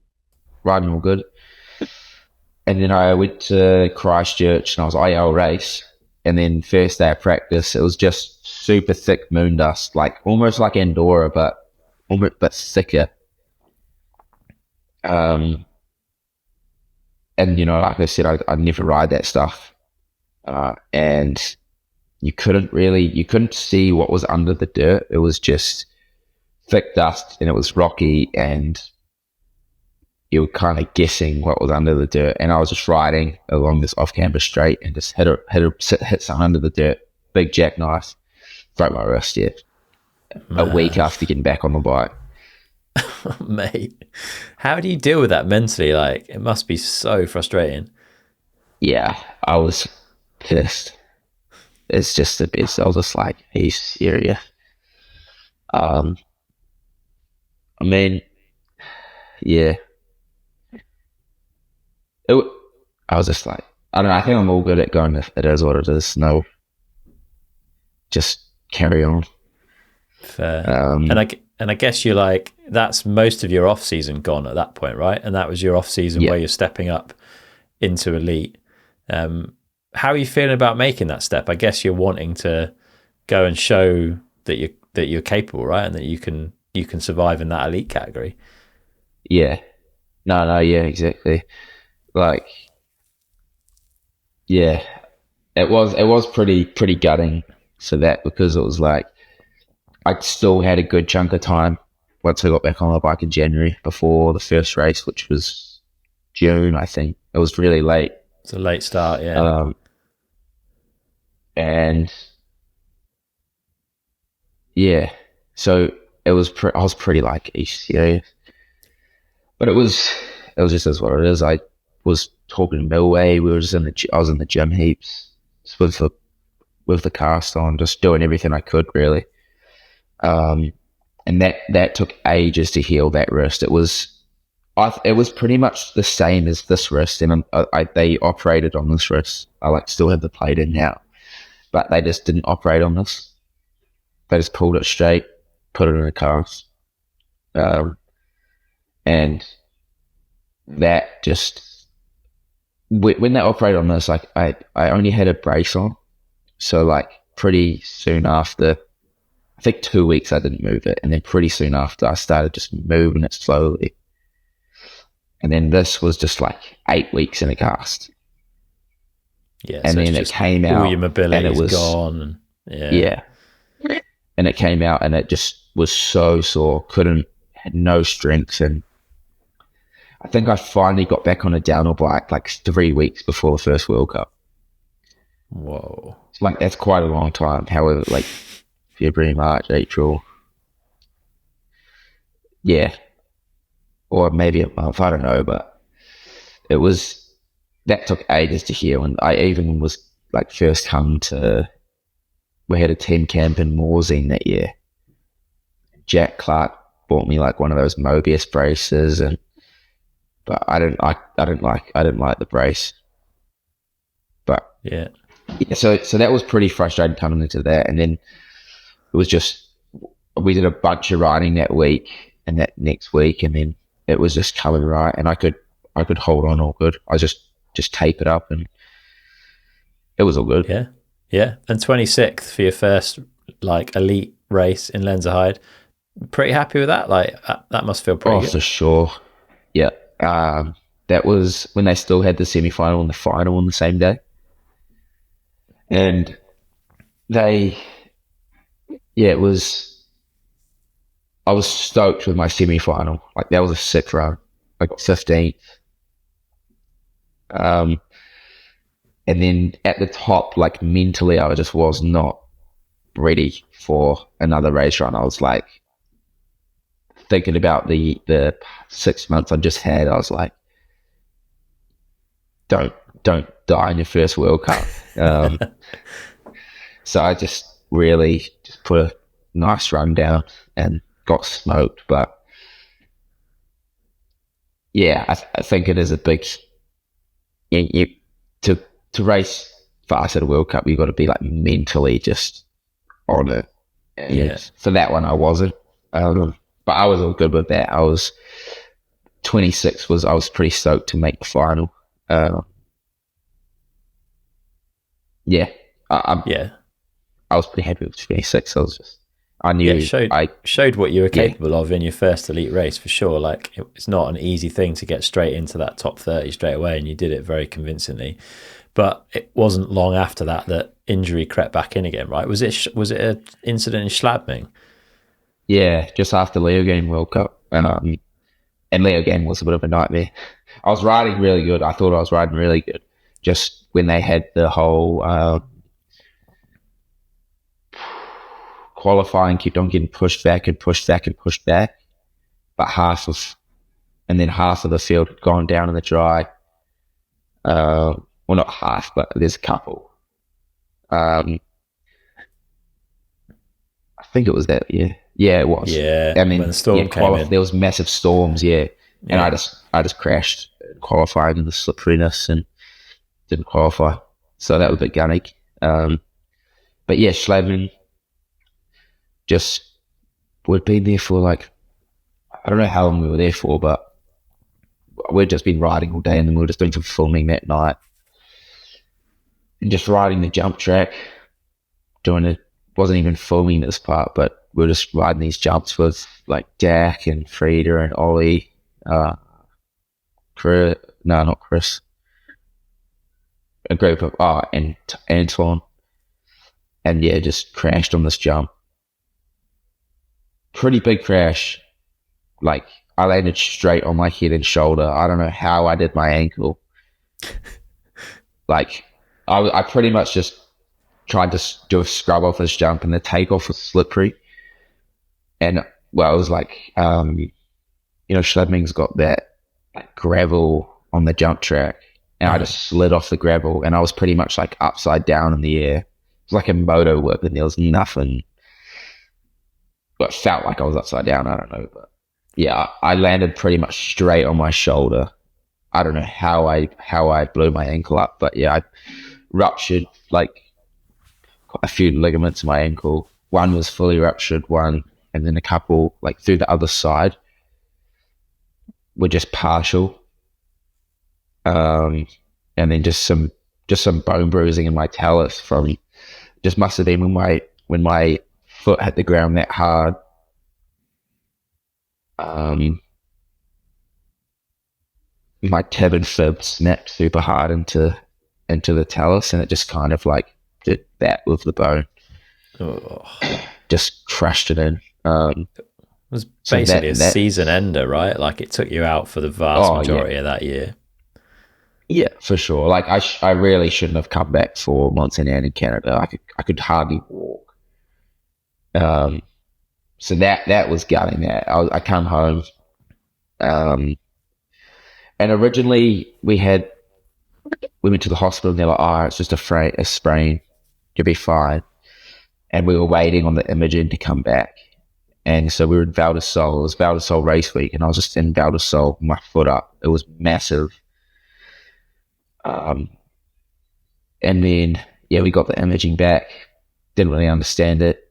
riding all good. And then I went to Christchurch, and I was like, oh yeah, I'll race. And then first day of practice, it was just super thick moon dust, like almost like Andorra, but thicker. And like I said, I never ride that stuff, and you couldn't see what was under the dirt. It was just thick dust, and it was rocky, and you were kind of guessing what was under the dirt. And I was just riding along this off-camber straight and just hit something under the dirt. Big jackknife, broke my wrist. Yeah, a week after getting back on the bike. Mate, how do you deal with that mentally? Like, it must be so frustrating. Yeah, I was pissed. It's just the best. I was just like, he's serious. I mean, yeah. I was just like, I don't know. I think I'm all good at going. It is what it is. No, just carry on. Fair. And I guess you're like, that's most of your off season gone at that point, right? And that was your off season where you're stepping up into elite. How are you feeling about making that step? I guess you're wanting to go and show that you're capable, right? And that you can survive in that elite category. Yeah. No, yeah, exactly. Like, yeah, it was pretty gutting for that, because it was like, I still had a good chunk of time once I got back on my bike in January before the first race, which was June, I think. It was really late. It's a late start, yeah. And yeah, so I was pretty like serious, but it was just as what it is. I was talking to Millway. I was in the gym heaps with the cast on, just doing everything I could, really. And that took ages to heal that wrist. It was pretty much the same as this wrist, and they operated on this wrist. I still have the plate in now, but they just didn't operate on this. They just pulled it straight, put it in a cast, and that just when they operated on this, like I only had a brace on, so like pretty soon after, I think 2 weeks I didn't move it, and then pretty soon after I started just moving it slowly, and then this was just like 8 weeks in a cast, Yeah, and so it's then it just came all your out, and mobility it is was gone. And yeah, yeah, and it came out, and it just was so sore, had no strength, and I think I finally got back on a downhill bike like 3 weeks before the first World Cup. whoa, It's like that's quite a long time. However, like February, March, April, yeah, or maybe a month, I don't know, but it was that took ages to heal. And I even was like first come to, we had a team camp in Mont-Sainte-Anne that year. Jack Clark bought me like one of those Mobius braces, and but I didn't like the brace. But yeah, yeah, so that was pretty frustrating coming into that, and then it was just we did a bunch of riding that week and that next week, and then it was just coming right, and I could hold on all good. I just tape it up, and it was all good. yeah, yeah. And 26th for your first like elite race in Lenzerheide. Pretty happy with that. Like that must feel pretty Oh, good. for sure. Yeah. That was when they still had the semi-final and the final on the same day, and they, yeah, it was. I was stoked with my semi-final. Like that was a sick run. I got 15th. And then at the top, like mentally, I just was not ready for another race run. I was like thinking about the 6 months I just had. I was like, don't die in your first World Cup. Um, so I just really just put a nice run down and got smoked. But yeah, I think it is a big, you to race fast at a World Cup, you've got to be like mentally just on it. And Yeah, for that one, I wasn't. But I was all good with that. I was 26. I was pretty stoked to make the final. Uh, yeah, yeah, I was pretty happy with 26. I yeah. knew Showed what you were yeah, capable of in your first elite race for sure. Like it's not an easy thing to get straight into that top 30 straight away, and you did it very convincingly. But it wasn't long after that injury crept back in again, right? Was it an incident in Schladming? yeah, just after Leogang World Cup, and Leogang was a bit of a nightmare. I was riding really good. I thought I was riding really good. Just when they had the whole qualifying kept on getting pushed back and pushed back and pushed back, but half of the field had gone down in the dry. Well, not half, but there's a couple. Um, I think it was that. Yeah, yeah, it was. Yeah, I when the mean, storm came in. there was massive storms. Yeah, and Yeah, I just crashed qualifying in the slipperiness and didn't qualify. So that was a bit gunny. But yeah, Schladming just we'd been there for like, I don't know how long we were there for, but we'd just been riding all day, and then we were just doing some filming that night and just riding the jump track. Wasn't even filming this part, but we were just riding these jumps with like Dak and Frida and Ollie, Chris, no, not Chris, a group of and Antoine, and yeah, just crashed on this jump. Pretty big crash. Like I landed straight on my head and shoulder. I don't know how I did my ankle. Like I pretty much just tried to do a scrub off this jump, and the takeoff was slippery. And well, it was like, Schladming's got that like gravel on the jump track, and I just slid off the gravel, and I was pretty much like upside down in the air. It was like a moto whip, and there was nothing. But it felt like I was upside down. I don't know, but yeah, I landed pretty much straight on my shoulder. I don't know how I blew my ankle up, but yeah, I ruptured like a few ligaments in my ankle. One was fully ruptured, and then a couple like through the other side were just partial. and then just some bone bruising in my talus from just must have been when my foot hit the ground that hard. My tib and fib snapped super hard into the talus, and it just kind of like did that with the bone. Oh. Just crushed it in. It was basically a season ender, right? Like it took you out for the vast majority of that year. Yeah, for sure. Like I really shouldn't have come back for Mont-Sainte-Anne in Canada. I could hardly walk. So that was gutting. That I come home, and originally we went to the hospital and they're like, oh, it's just a sprain, you'll be fine. And we were waiting on the imaging to come back. And so we were in Val di Sole. It was Val di Sole race week, and I was just in Val di Sole, my foot up. It was massive. And then, we got the imaging back. Didn't really understand it.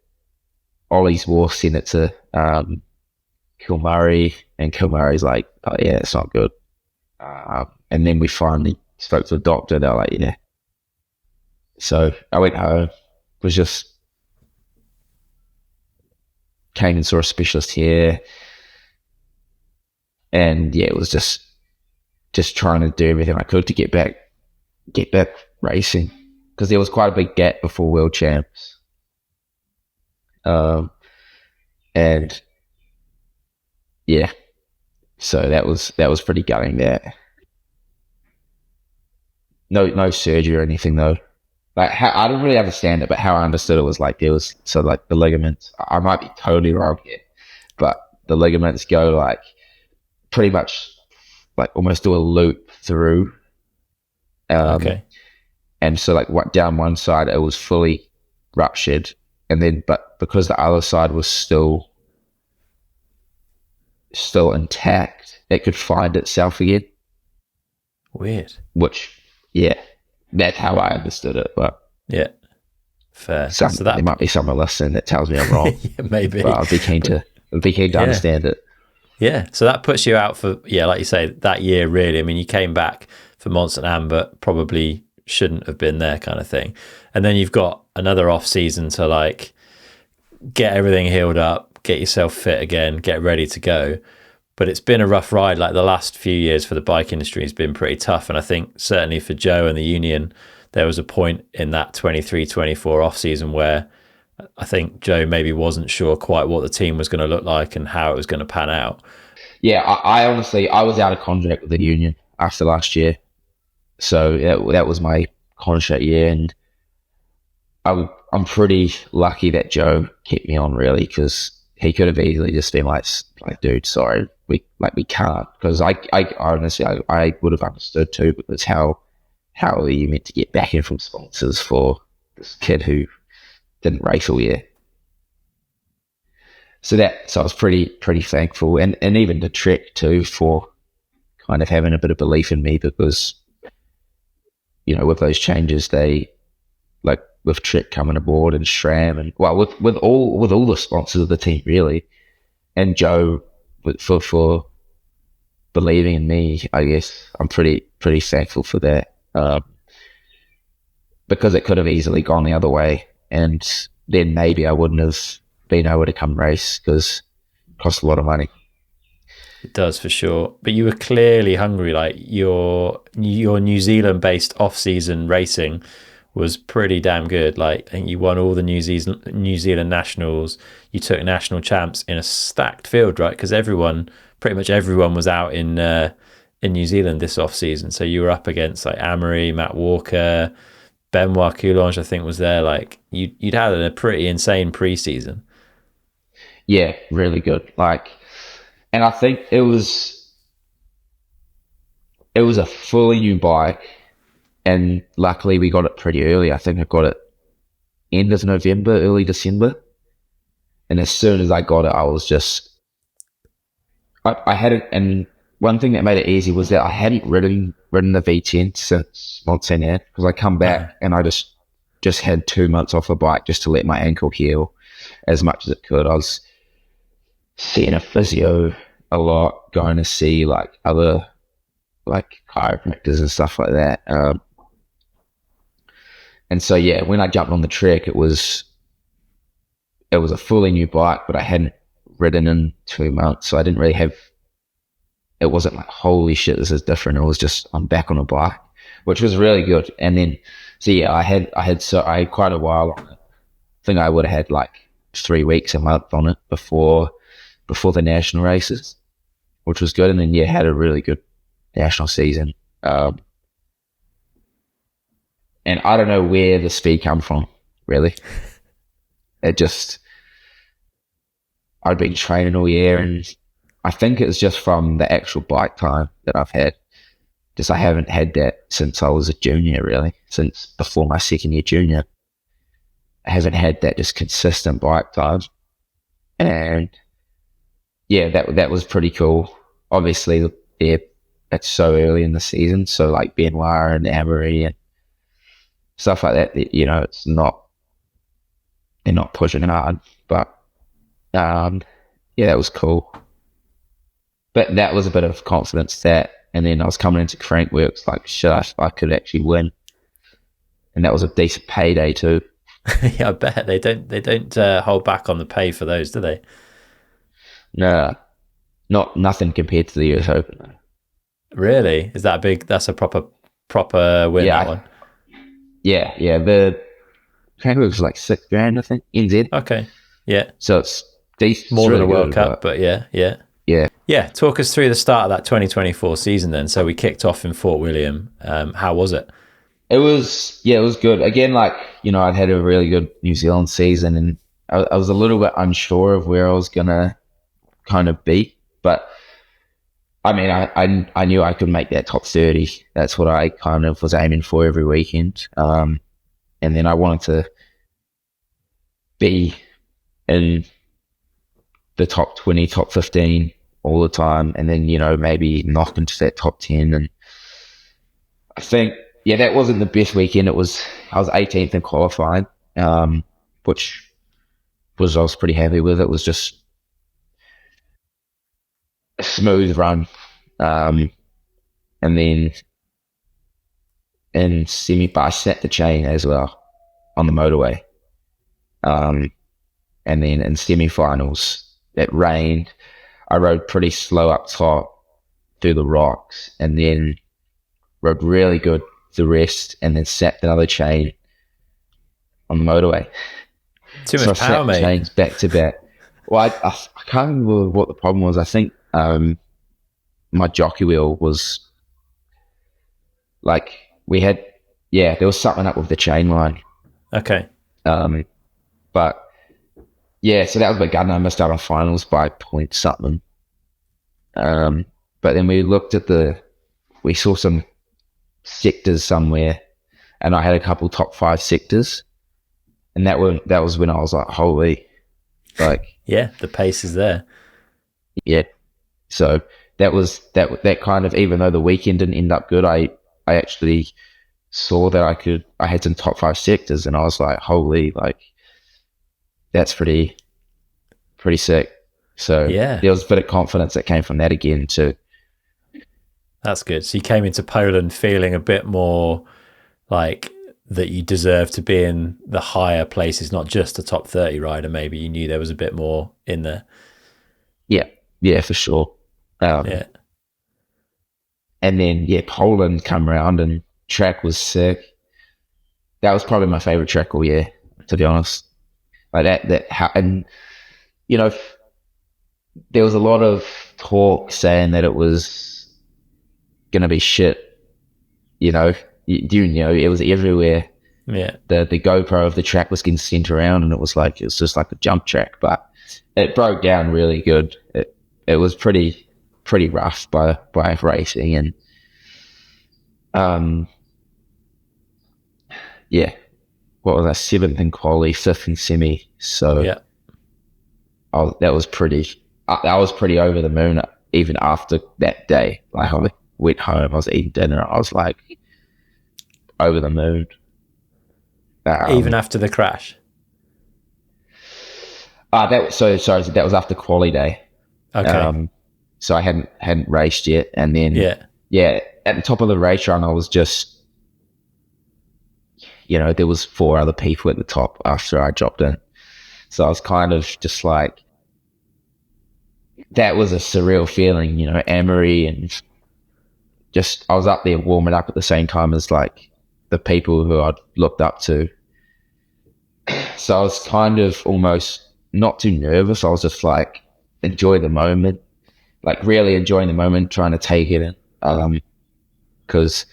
Ollie's War sent it to Kilmurray, and Kilmurray's like, oh yeah, it's not good. And then we finally spoke to the doctor. They're like, yeah. So I went home, came and saw a specialist here, and it was just trying to do everything I could to get back racing, because there was quite a big gap before World Champs, and so that was pretty gutting. That no surgery or anything though. Like I didn't really understand it, but how I understood it was like there was the ligaments. I might be totally wrong here, but the ligaments go like pretty much like almost do a loop through. Okay. And so like down one side it was fully ruptured, and then but because the other side was still intact, it could find itself again. Weird. Which that's how I understood it, but yeah, fair. So there might be someone listening that tells me I'm wrong. Yeah, maybe. But I'd be keen to understand it. Yeah, so that puts you out for like you say, that year really. I mean, you came back for Mont-Sainte-Anne, but probably shouldn't have been there, kind of thing. And then you've got another off season to like get everything healed up, get yourself fit again, get ready to go. But it's been a rough ride. Like the last few years for the bike industry has been pretty tough. And I think certainly for Joe and the union, there was a point in that 23-24 off season where I think Joe maybe wasn't sure quite what the team was going to look like and how it was going to pan out. Yeah, I honestly, I was out of contract with the union after last year. So that was my contract year. And I'm pretty lucky that Joe kept me on, really, because he could have easily just been like, dude, sorry, we can't. Because I honestly, I would have understood too, because how are you meant to get backing from sponsors for this kid who didn't race all year? So I was pretty thankful, and even to Trek too for kind of having a bit of belief in me, because with those changes, they like with Trek coming aboard and SRAM and with all the sponsors of the team really, and Joe for believing in me, I guess I'm pretty thankful for that, because it could have easily gone the other way, and then maybe I wouldn't have been able to come race because it costs a lot of money. It does, for sure. But you were clearly hungry. Like your New Zealand-based off-season racing was pretty damn good. Like I think you won all the New Zealand nationals. You took national champs in a stacked field, right? Because pretty much everyone was out in New Zealand this off-season. So you were up against like Amory, Matt Walker, Benoit Coulange, I think was there. Like you'd had a pretty insane preseason. Yeah, really good. And I think it was a fully new bike, and luckily we got it pretty early. I think I got it end of November, early December. And as soon as I got it, I was just, I had it, and one thing that made it easy was that I hadn't ridden the V10 since Mont-Sainte-Anne, because I come back and I just had 2 months off the bike just to let my ankle heal as much as it could. I was seeing a physio a lot, going to see like other like chiropractors and stuff like that. And so yeah, when I jumped on the trek, it was a fully new bike, but I hadn't ridden in 2 months, so I didn't really have. It wasn't like holy shit, this is different. It was just I'm back on a bike, which was really good. And then so yeah, I had quite a while on it. I think I would have had like 3 weeks, a month on it before the national races, which was good. And then yeah, had a really good national season. And I don't know where the speed come from, really. It just, I'd been training all year, and I think it's just from the actual bike time that I've had. Just I haven't had that since I was a junior, really. Since before my second year junior, I haven't had that just consistent bike time. And yeah, that was pretty cool. Obviously, yeah, it's so early in the season, so like Benoit and Amory and stuff like that, you know, they're not pushing it hard, but yeah, that was cool. But that was a bit of confidence that, and then I was coming into Crankworks like, shit, I could actually win, and that was a decent payday too. Yeah, I bet they don't hold back on the pay for those, do they? No, nothing compared to the US Open. Really? Is that big? That's a proper win, Yeah, that one. Yeah. The Crankworks was like $6,000, I think, NZ. Okay. Yeah. So it's decent. More it's than really a World good, Cup, but yeah. yeah. Talk us through the start of that 2024 season then. So we kicked off in Fort William. How was it? It was good. Again, like, you know, I'd had a really good New Zealand season, and I was a little bit unsure of where I was going to kind of be. But, I mean, I knew I could make that top 30. That's what I kind of was aiming for every weekend. And then I wanted to be in the top 20, top 15 all the time, and then, you know, maybe knock into that top 10. And I think, yeah, that wasn't the best weekend. I was 18th in qualifying, which I was pretty happy with. It was just a smooth run. And then in but I set the chain as well on the motorway. And then in semi-finals, it rained. I rode pretty slow up top through the rocks, and then rode really good the rest, and then set another chain on the motorway. Too much power, mate. Chains back to back. Well, I can't remember what the problem was. I think my jockey wheel was like there was something up with the chain line. Okay. But yeah, so that was my gun. I missed out on finals by point something. But then we saw some sectors somewhere, and I had a couple top 5 sectors, and that was when I was like, holy, like, yeah, the pace is there. Yeah. So that kind of, even though the weekend didn't end up good, I actually saw that I had some top 5 sectors, and I was like, holy, like, that's pretty sick. So yeah, there was a bit of confidence that came from that again too. That's good. So you came into Poland feeling a bit more like that you deserve to be in the higher places, not just a top 30 rider. Maybe you knew there was a bit more in there. Yeah, for sure. Yeah. And then Poland come around, and track was sick. That was probably my favorite track all year, to be honest. Like and you know, there was a lot of talk saying that it was gonna be shit. You know, it was everywhere. Yeah. The GoPro of the track was getting sent around, and it was just like a jump track, but it broke down really good. It was pretty rough by racing, and what was I, 7th in quali, 5th in semi. So yeah, that was pretty. I was pretty over the moon even after that day. Like, I went home, I was eating dinner, I was like over the moon. Even after the crash. That was after quali day. Okay. So I hadn't raced yet, and then yeah, at the top of the race run, I was just, there was 4 other people at the top after I dropped in. So I was kind of just like, that was a surreal feeling, Amory, and just, I was up there warming up at the same time as like the people who I'd looked up to. So I was kind of almost not too nervous. I was just like, enjoy the moment, like really enjoying the moment, trying to take it in. Because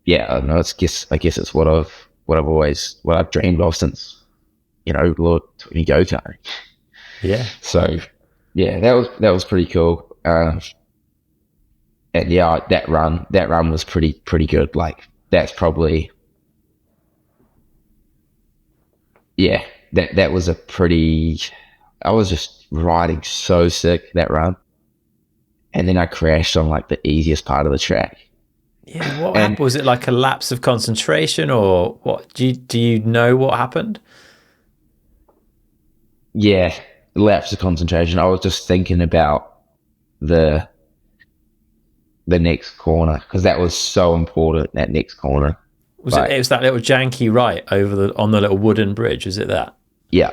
yeah, I don't know. I guess it's what I've dreamed of since Lord took me go karting. Yeah. So yeah, that was pretty cool. And yeah, that run was pretty good. Like that's probably that was a pretty. I was just riding so sick that run, and then I crashed on like the easiest part of the track. Yeah, what happened? Was it like a lapse of concentration, or what? Do you know what happened? Yeah, lapse of concentration. I was just thinking about the next corner because that was so important. That next corner. It was that little janky right over on the little wooden bridge? Was it that? Yeah,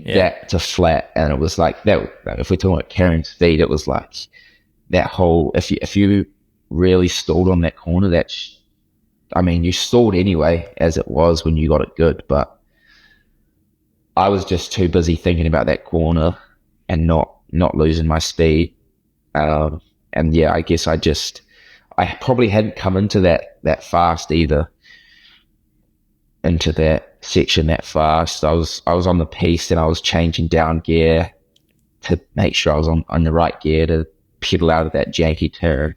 that to flat, and it was like that. If we're talking about carrying speed, it was like that whole. If you really stalled on that corner, you stalled anyway as it was when you got it good, but I was just too busy thinking about that corner and not losing my speed. And yeah, I guess I probably hadn't come into that fast either, into that section that fast. I was on the piste and I was changing down gear to make sure I was on the right gear to pedal out of that janky turn.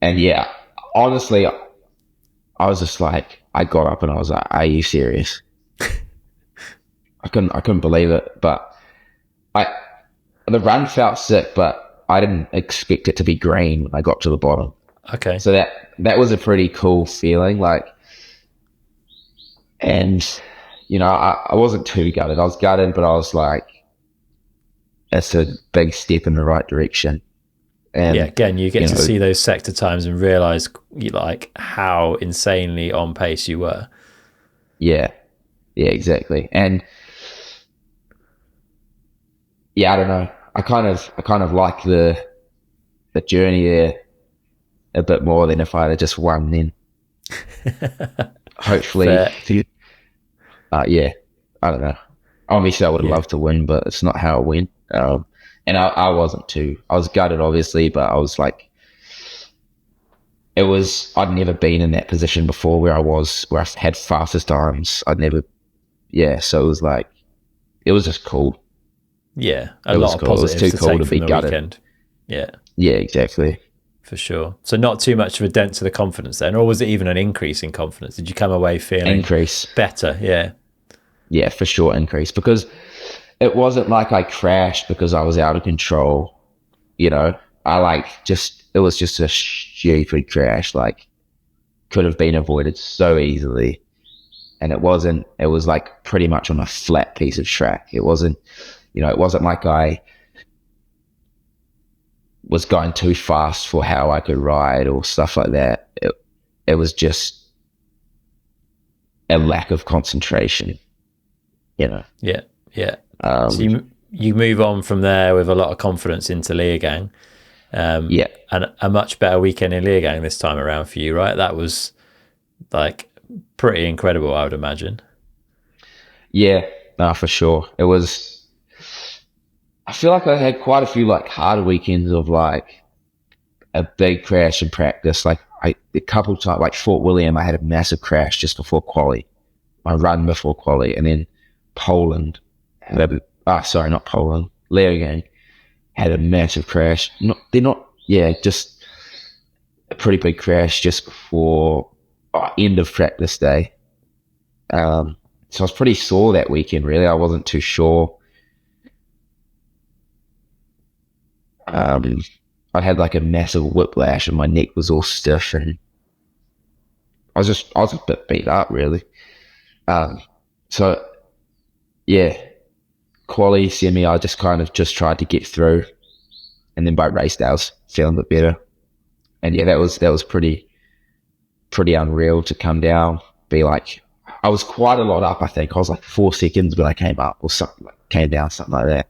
And yeah, honestly, I was just like, I got up and I was like, are you serious? I couldn't believe it, but the run felt sick, but I didn't expect it to be green when I got to the bottom. Okay. So that was a pretty cool feeling, like, and I wasn't too gutted. I was gutted, but I was like, it's a big step in the right direction. And yeah, again, you get to see those sector times and realize like how insanely on pace you were. Yeah, exactly. And yeah, I don't know. I kind of like the journey there a bit more than if I had just won then. Hopefully, yeah, I don't know. Obviously, I would love to win, but it's not how I win. And I wasn't too. I was gutted, obviously, but I was like, I'd never been in that position before where I had fastest times. So it was like, it was just cool. Yeah, a lot of positives. It was too cool to be gutted. Weekend. Yeah. Yeah, exactly. For sure. So not too much of a dent to the confidence then, or was it even an increase in confidence? Did you come away feeling better? Yeah. Yeah, for sure, increase, because it wasn't like I crashed because I was out of control. It was just a stupid crash, like could have been avoided so easily. And it wasn't, it was like pretty much on a flat piece of track. It wasn't, it wasn't like I was going too fast for how I could ride or stuff like that. It was just a lack of concentration, Yeah. So you move on from there with a lot of confidence into Leogang. And a much better weekend in Leogang this time around for you, right? That was like pretty incredible, I would imagine. Yeah, for sure. It was. I feel like I had quite a few like hard weekends of like a big crash in practice. Like a couple of times, like Fort William, I had a massive crash just before quali. My run before quali, and then Poland. Not Poland. Leogang had a massive crash. Just a pretty big crash just before end of practice day. So I was pretty sore that weekend. Really, I wasn't too sure. I had like a massive whiplash and my neck was all stiff, and I was a bit beat up, really. So yeah, quali, semi, I just kind of just tried to get through, and then by race day I was feeling a bit better. And yeah, that was pretty unreal to come down, be like, I was quite a lot up, I think. I was like 4 seconds when I came up or something, like came down, something like that.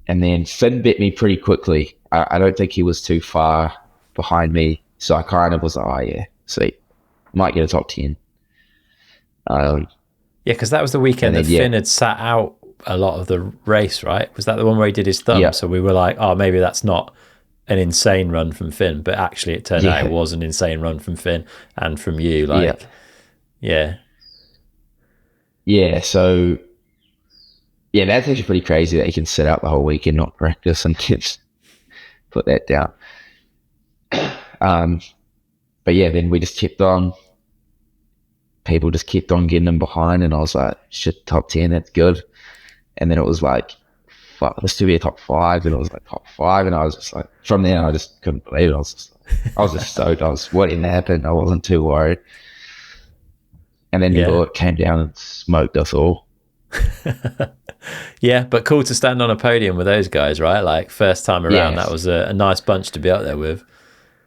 And then Finn bit me pretty quickly. I don't think he was too far behind me. So I kind of was like, oh yeah, sweet. Might get a top 10. Yeah, because that was the weekend that Finn had sat out a lot of the race, right? Was that the one where he did his thumb? Yeah. So we were like, oh, maybe that's not an insane run from Finn, but actually it turned out it was an insane run from Finn and from you. Like, yeah. So yeah, that's actually pretty crazy that he can sit out the whole week and not practice and just put that down. But yeah, then we just kept on. People just kept on getting him behind, and I was like, shit, top 10, that's good. And then it was like, fuck, this should be a top 5, and it was like top 5, and I was just like, from there, I just couldn't believe it. I was just stoked. What didn't happen? I wasn't too worried. And then Loic came down and smoked us all. Yeah, but cool to stand on a podium with those guys, right? Like, first time around, that was a nice bunch to be up there with.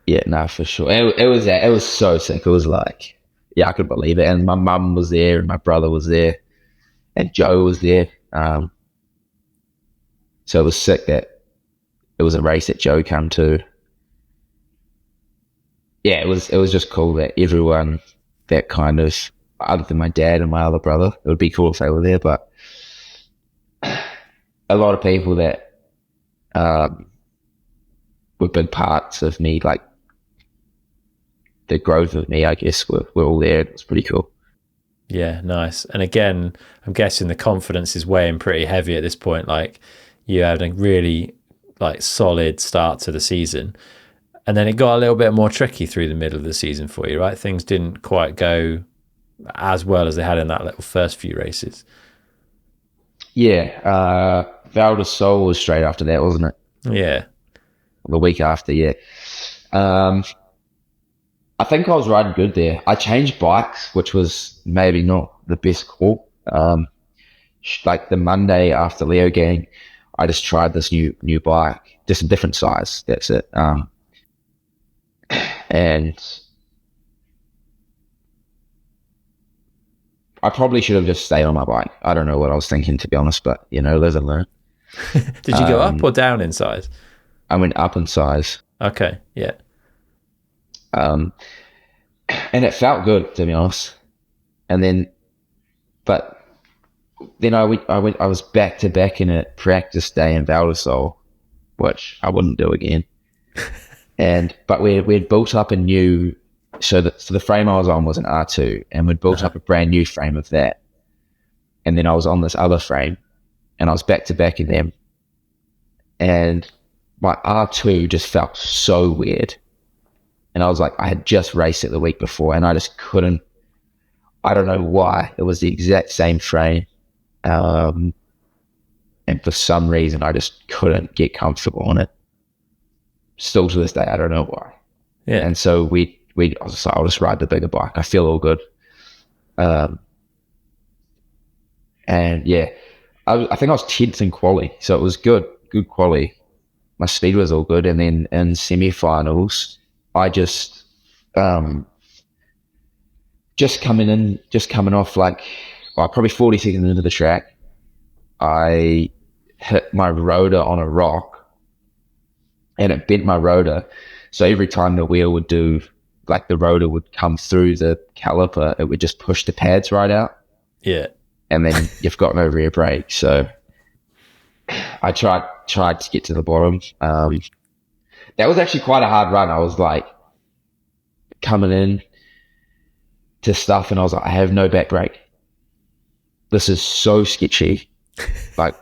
Yeah, no, for sure. It was so sick. It was like, yeah, I couldn't believe it. And my mum was there, and my brother was there, and Joe was there. So it was sick that it was a race that Joe came to. Yeah, it was just cool that everyone that kind of, other than my dad and my other brother, it would be cool if they were there, but a lot of people that were big parts of me, like the growth of me, I guess, were all there. It was pretty cool. Yeah, nice. And again, I'm guessing the confidence is weighing pretty heavy at this point. Like, you had a really like solid start to the season, and then it got a little bit more tricky through the middle of the season for you, right? Things didn't quite go as well as they had in that little first few races. Yeah, Val de Sol was straight after that, wasn't it? Yeah. The week after, yeah. I think I was riding good there. I changed bikes, which was maybe not the best call. Like the Monday after Leogang, I just tried this new bike, just a different size. That's it. And I probably should have just stayed on my bike. I don't know what I was thinking, to be honest, but live and learn. Did you go up or down in size? I went up in size. Okay, yeah. And it felt good, to be honest. And then, but then I was back to back in a practice day in Val de Sol, which I wouldn't do again. But we had built up a new, so the frame I was on was an R2, and we'd built up a brand new frame of that. And then I was on this other frame, and I was back to back in them. And my R2 just felt so weird. And I was like, I had just raced it the week before, and I just couldn't, I don't know why. It was the exact same frame. And for some reason, I just couldn't get comfortable on it. Still to this day, I don't know why. Yeah. And so I was like, I'll just ride the bigger bike. I feel all good. And yeah, I think I was 10th in quali, so it was good quali. My speed was all good. And then in semi-finals, I just coming off like, probably 40 seconds into the track, I hit my rotor on a rock, and it bent my rotor. So every time the wheel would do, like the rotor would come through the caliper, it would just push the pads right out. Yeah. And then you've got no rear brake. So I tried to get to the bottom. That was actually quite a hard run. I was like coming in to stuff, and I was like, I have no back brake. This is so sketchy. Like,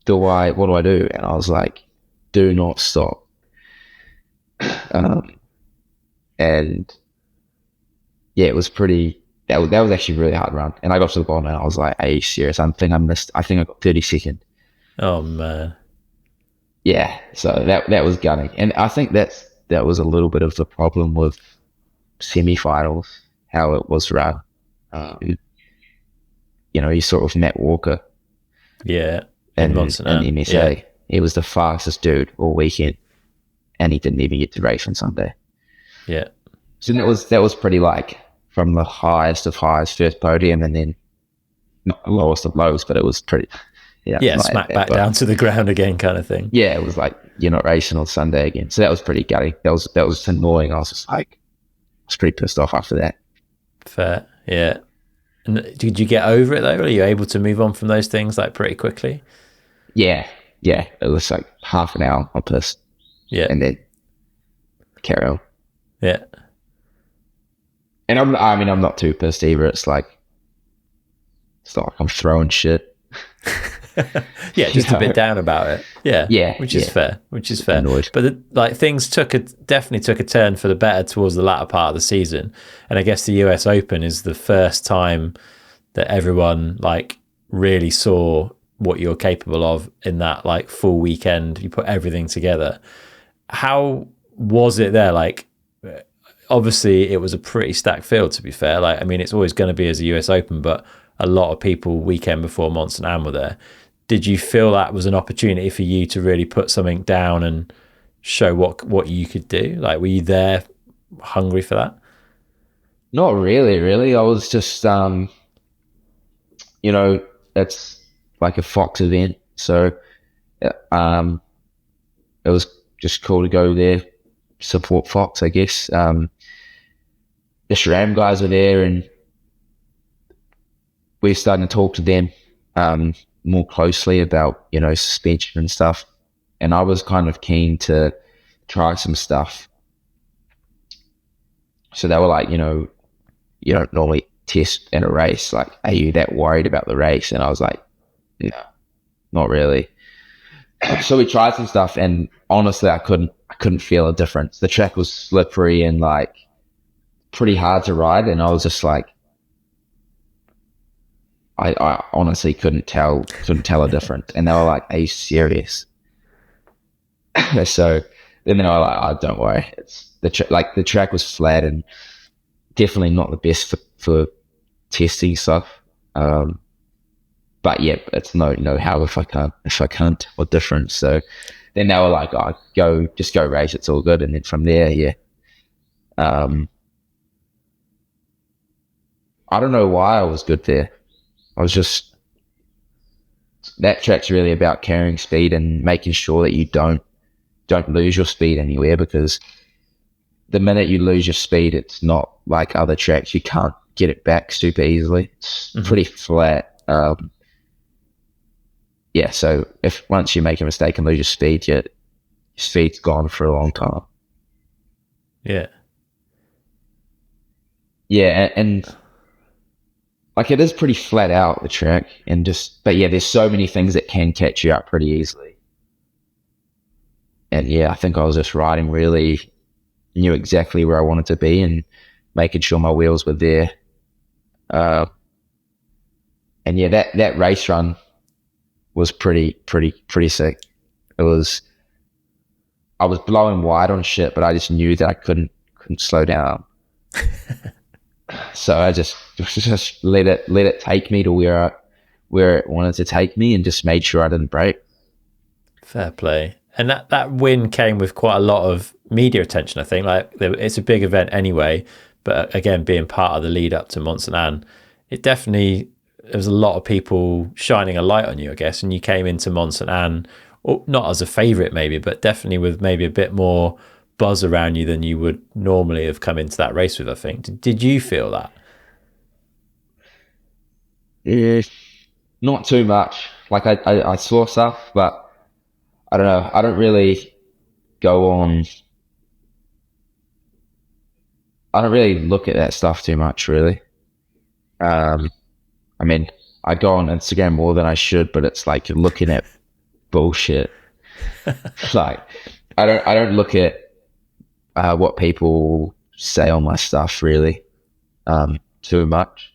what do I do? And I was like, do not stop. And yeah, it was pretty, that was actually a really hard run. And I got to the bottom, and I was like, are you serious? I think I got 32nd. Oh man. Yeah, so that was gunning. And I think that was a little bit of the problem with semi-finals, how it was run. You sort of Matt Walker. Yeah. In MSA. Yeah. He was the fastest dude all weekend. and he didn't even get to race on Sunday. Yeah. So that was pretty like from the highest of highs, first podium, and then not the lowest of lows, but it was pretty, smack back down to the ground again kind of thing. Yeah, it was like, you're not racing on Sunday again. So that was pretty gutting. That was annoying. I was just like, I was pretty pissed off after that. Fair, yeah. And did you get over it though? Or are you able to move on from those things like pretty quickly? Yeah. It was like half an hour. I'm pissed. Yeah. And then carry on. Yeah. And I'm not too pissed either. It's not like I'm throwing shit. Yeah, just a bit down about it. Yeah, which is fair. Annoyed. But things definitely took a turn for the better towards the latter part of the season, and I guess the US Open is the first time that everyone like really saw what you're capable of in that like full weekend. You put everything together. How was it there? Like, obviously, it was a pretty stacked field. To be fair, like I mean, it's always going to be as a US Open, but a lot of people weekend before Mont-Sainte-Anne were there. Did you feel that was an opportunity for you to really put something down and show what you could do? Like, were you there hungry for that? Not really. I was just, it's like a Fox event. So it was just cool to go there, support Fox, I guess. The SRAM guys were there, and we're starting to talk to them more closely about, suspension and stuff. And I was kind of keen to try some stuff. So they were like, you don't normally test in a race. Like, are you that worried about the race? And I was like, no, not really. So we tried some stuff, and honestly, I couldn't feel a difference. The track was slippery and like pretty hard to ride, and I was just like, I honestly couldn't tell a difference. And they were like, are you serious? So then they were like, oh, don't worry. It's the track was flat and definitely not the best for testing stuff. But yeah, it's no how if I can't tell a difference. So then they were like, oh, go race. It's all good. And then from there, yeah. I don't know why I was good there. I was just, that track's really about carrying speed and making sure that you don't lose your speed anywhere, because the minute you lose your speed, it's not like other tracks. You can't get it back super easily. It's pretty flat. Yeah, so if once you make a mistake and lose your speed, your speed's gone for a long time. Yeah. Yeah, and like it is pretty flat out, the track, but yeah, there's so many things that can catch you up pretty easily. And yeah, I think I was just riding really, knew exactly where I wanted to be and making sure my wheels were there. And yeah, that race run was pretty sick. I was blowing wide on shit, but I just knew that I couldn't slow down. So I just let it take me to where it wanted to take me, and just made sure I didn't break. Fair play. And that win came with quite a lot of media attention, I think. Like, it's a big event anyway, but again, being part of the lead up to Mont-Sainte-Anne, there was a lot of people shining a light on you, I guess, and you came into Mont-Sainte-Anne, not as a favourite maybe, but definitely with maybe a bit more buzz around you than you would normally have come into that race with, I think. Did you feel that? Yeah, not too much. Like I saw stuff, but I don't know. I don't really go on. I don't really look at that stuff too much, really. I mean, I go on Instagram more than I should, but it's like you're looking at bullshit. Like, I don't look at what people say on my stuff really too much.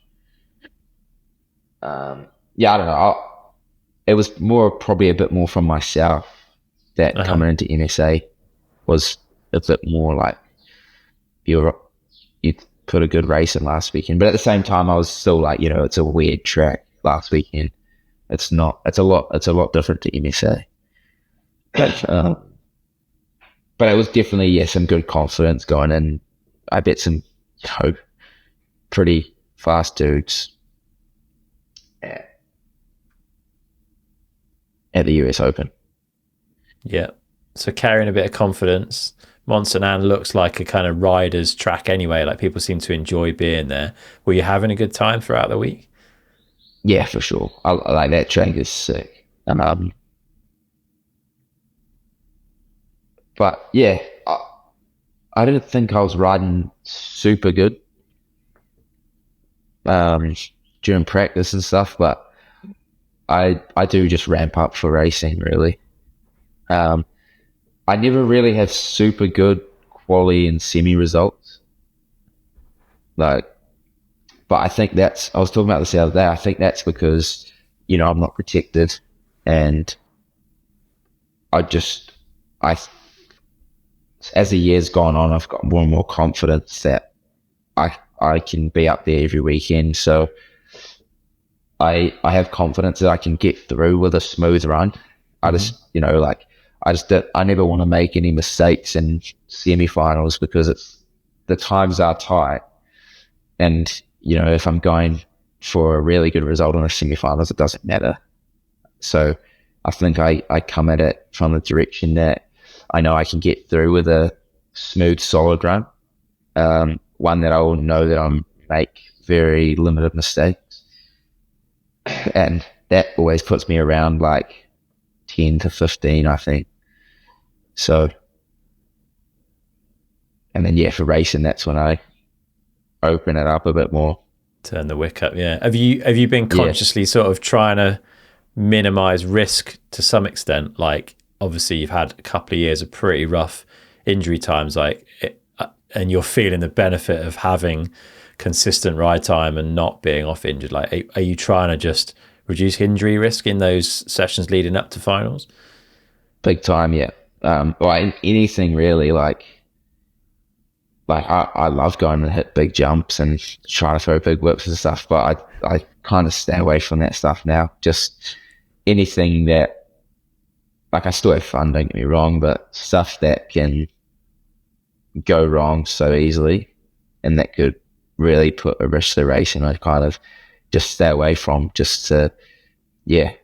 Yeah, I don't know. It was probably a bit more from myself that coming into NSA was a bit more like you put a good race in last weekend, but at the same time I was still like, it's a weird track last weekend. It's a lot different to NSA. But but it was definitely some good confidence going in. I bet some pretty fast dudes at the US Open. Yeah. So carrying a bit of confidence. Mont-Sainte-Anne looks like a kind of rider's track anyway. Like people seem to enjoy being there. Were you having a good time throughout the week? Yeah, for sure. I like that track is sick. But yeah, I didn't think I was riding super good during practice and stuff, but I do just ramp up for racing really. I never really have super good quali and semi results. But I think I was talking about this the other day, I think that's because, I'm not protected, and as the year's gone on, I've got more and more confidence that I can be up there every weekend. So I have confidence that I can get through with a smooth run. I just, I never want to make any mistakes in semi-finals because the times are tight. And, if I'm going for a really good result on a semi-finals, it doesn't matter. So I think I come at it from the direction that I know I can get through with a smooth, solid run. One that I will know that I'm make very limited mistakes. And that always puts me around like 10 to 15, I think. So, and then for racing, that's when I open it up a bit more. Turn the wick up, yeah. Have you been consciously sort of trying to minimize risk to some extent? Like, obviously, you've had a couple of years of pretty rough injury times, and you're feeling the benefit of having consistent ride time and not being off injured. Like, are you trying to just reduce injury risk in those sessions leading up to finals? Big time, yeah. Anything really, like I love going and hit big jumps and trying to throw big whips and stuff, but I kind of stay away from that stuff now. Just anything that, I still have fun, don't get me wrong, but stuff that can go wrong so easily and that could really put a risk to the race, and I kind of just stay away from, just to, the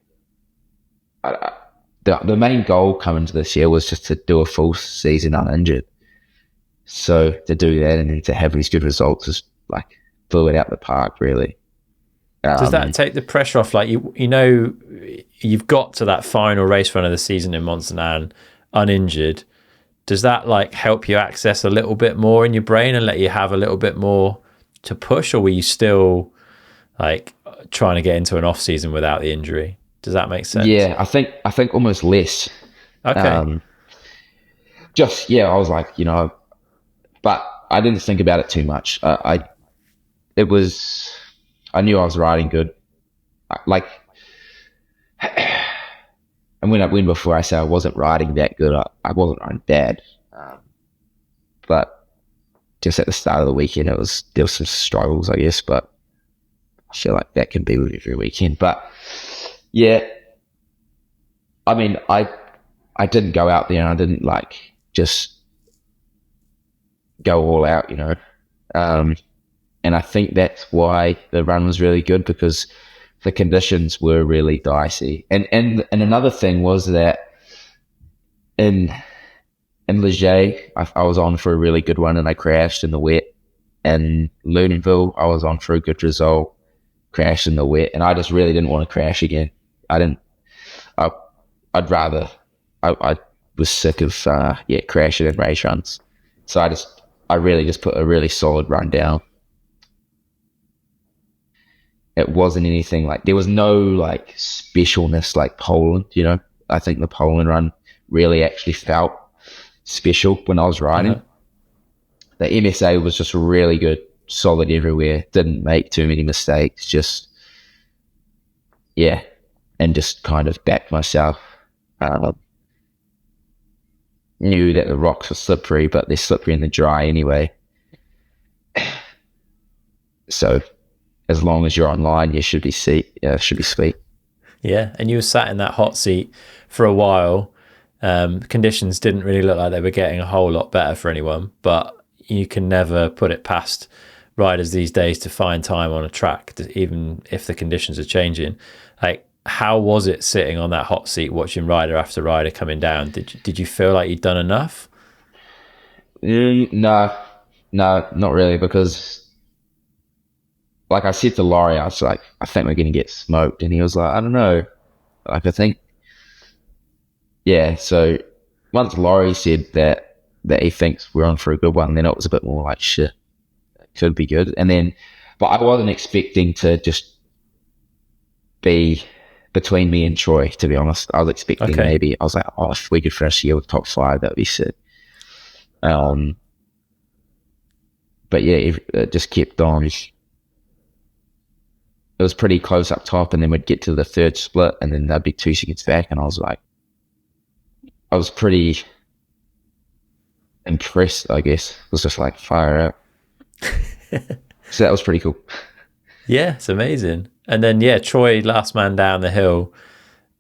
main goal coming to this year was just to do a full season uninjured. So to do that and then to have these good results is like blew it out the park, really. Does that take the pressure off? Like, you've got to that final race run of the season in Mont-Sainte-Anne uninjured. Does that like help you access a little bit more in your brain and let you have a little bit more to push, or were you still like trying to get into an off season without the injury? Does that make sense? Yeah, I think almost less. Okay. I was like, but I didn't think about it too much. I knew I was riding good. And when before I said I wasn't riding that good, I wasn't riding bad. But just at the start of the weekend, there was some struggles, I guess. But I feel like that can be with every weekend. But yeah, I mean, I didn't go out there and I didn't like just go all out, and I think that's why the run was really good, because the conditions were really dicey. And another thing was that in Leger, I was on for a really good one and I crashed in the wet. And Lunenville, I was on for a good result, crashed in the wet, and I just really didn't want to crash again. I was sick of crashing in race runs. So I really just put a really solid run down. It wasn't anything like, there was no like specialness like Poland, I think the Poland run really actually felt special when I was riding. Uh-huh. The MSA was just really good, solid everywhere, didn't make too many mistakes, just, and just kind of backed myself. Knew that the rocks were slippery, but they're slippery in the dry anyway. So as long as you're online, you should be sweet. Yeah, and you were sat in that hot seat for a while. Conditions didn't really look like they were getting a whole lot better for anyone, but you can never put it past riders these days to find time on a track, even if the conditions are changing. Like, how was it sitting on that hot seat watching rider after rider coming down? Did you feel like you'd done enough? No, not really, because like I said to Laurie, I was like, I think we're going to get smoked. And he was like, I don't know. Like, I think, yeah. So once Laurie said that he thinks we're on for a good one, then it was a bit more like, shit, it could be good. And then, but I wasn't expecting to just be between me and Troy, to be honest. I was expecting maybe, I was like, oh, if we could finish the year with top 5, that would be sick. But yeah, it just kept on. It was pretty close up top, and then we'd get to the third split, and then they'd be 2 seconds back, and I was like, I was pretty impressed, I guess. It was just like, fire out. So that was pretty cool. Yeah, it's amazing. And then, yeah, Troy, last man down the hill.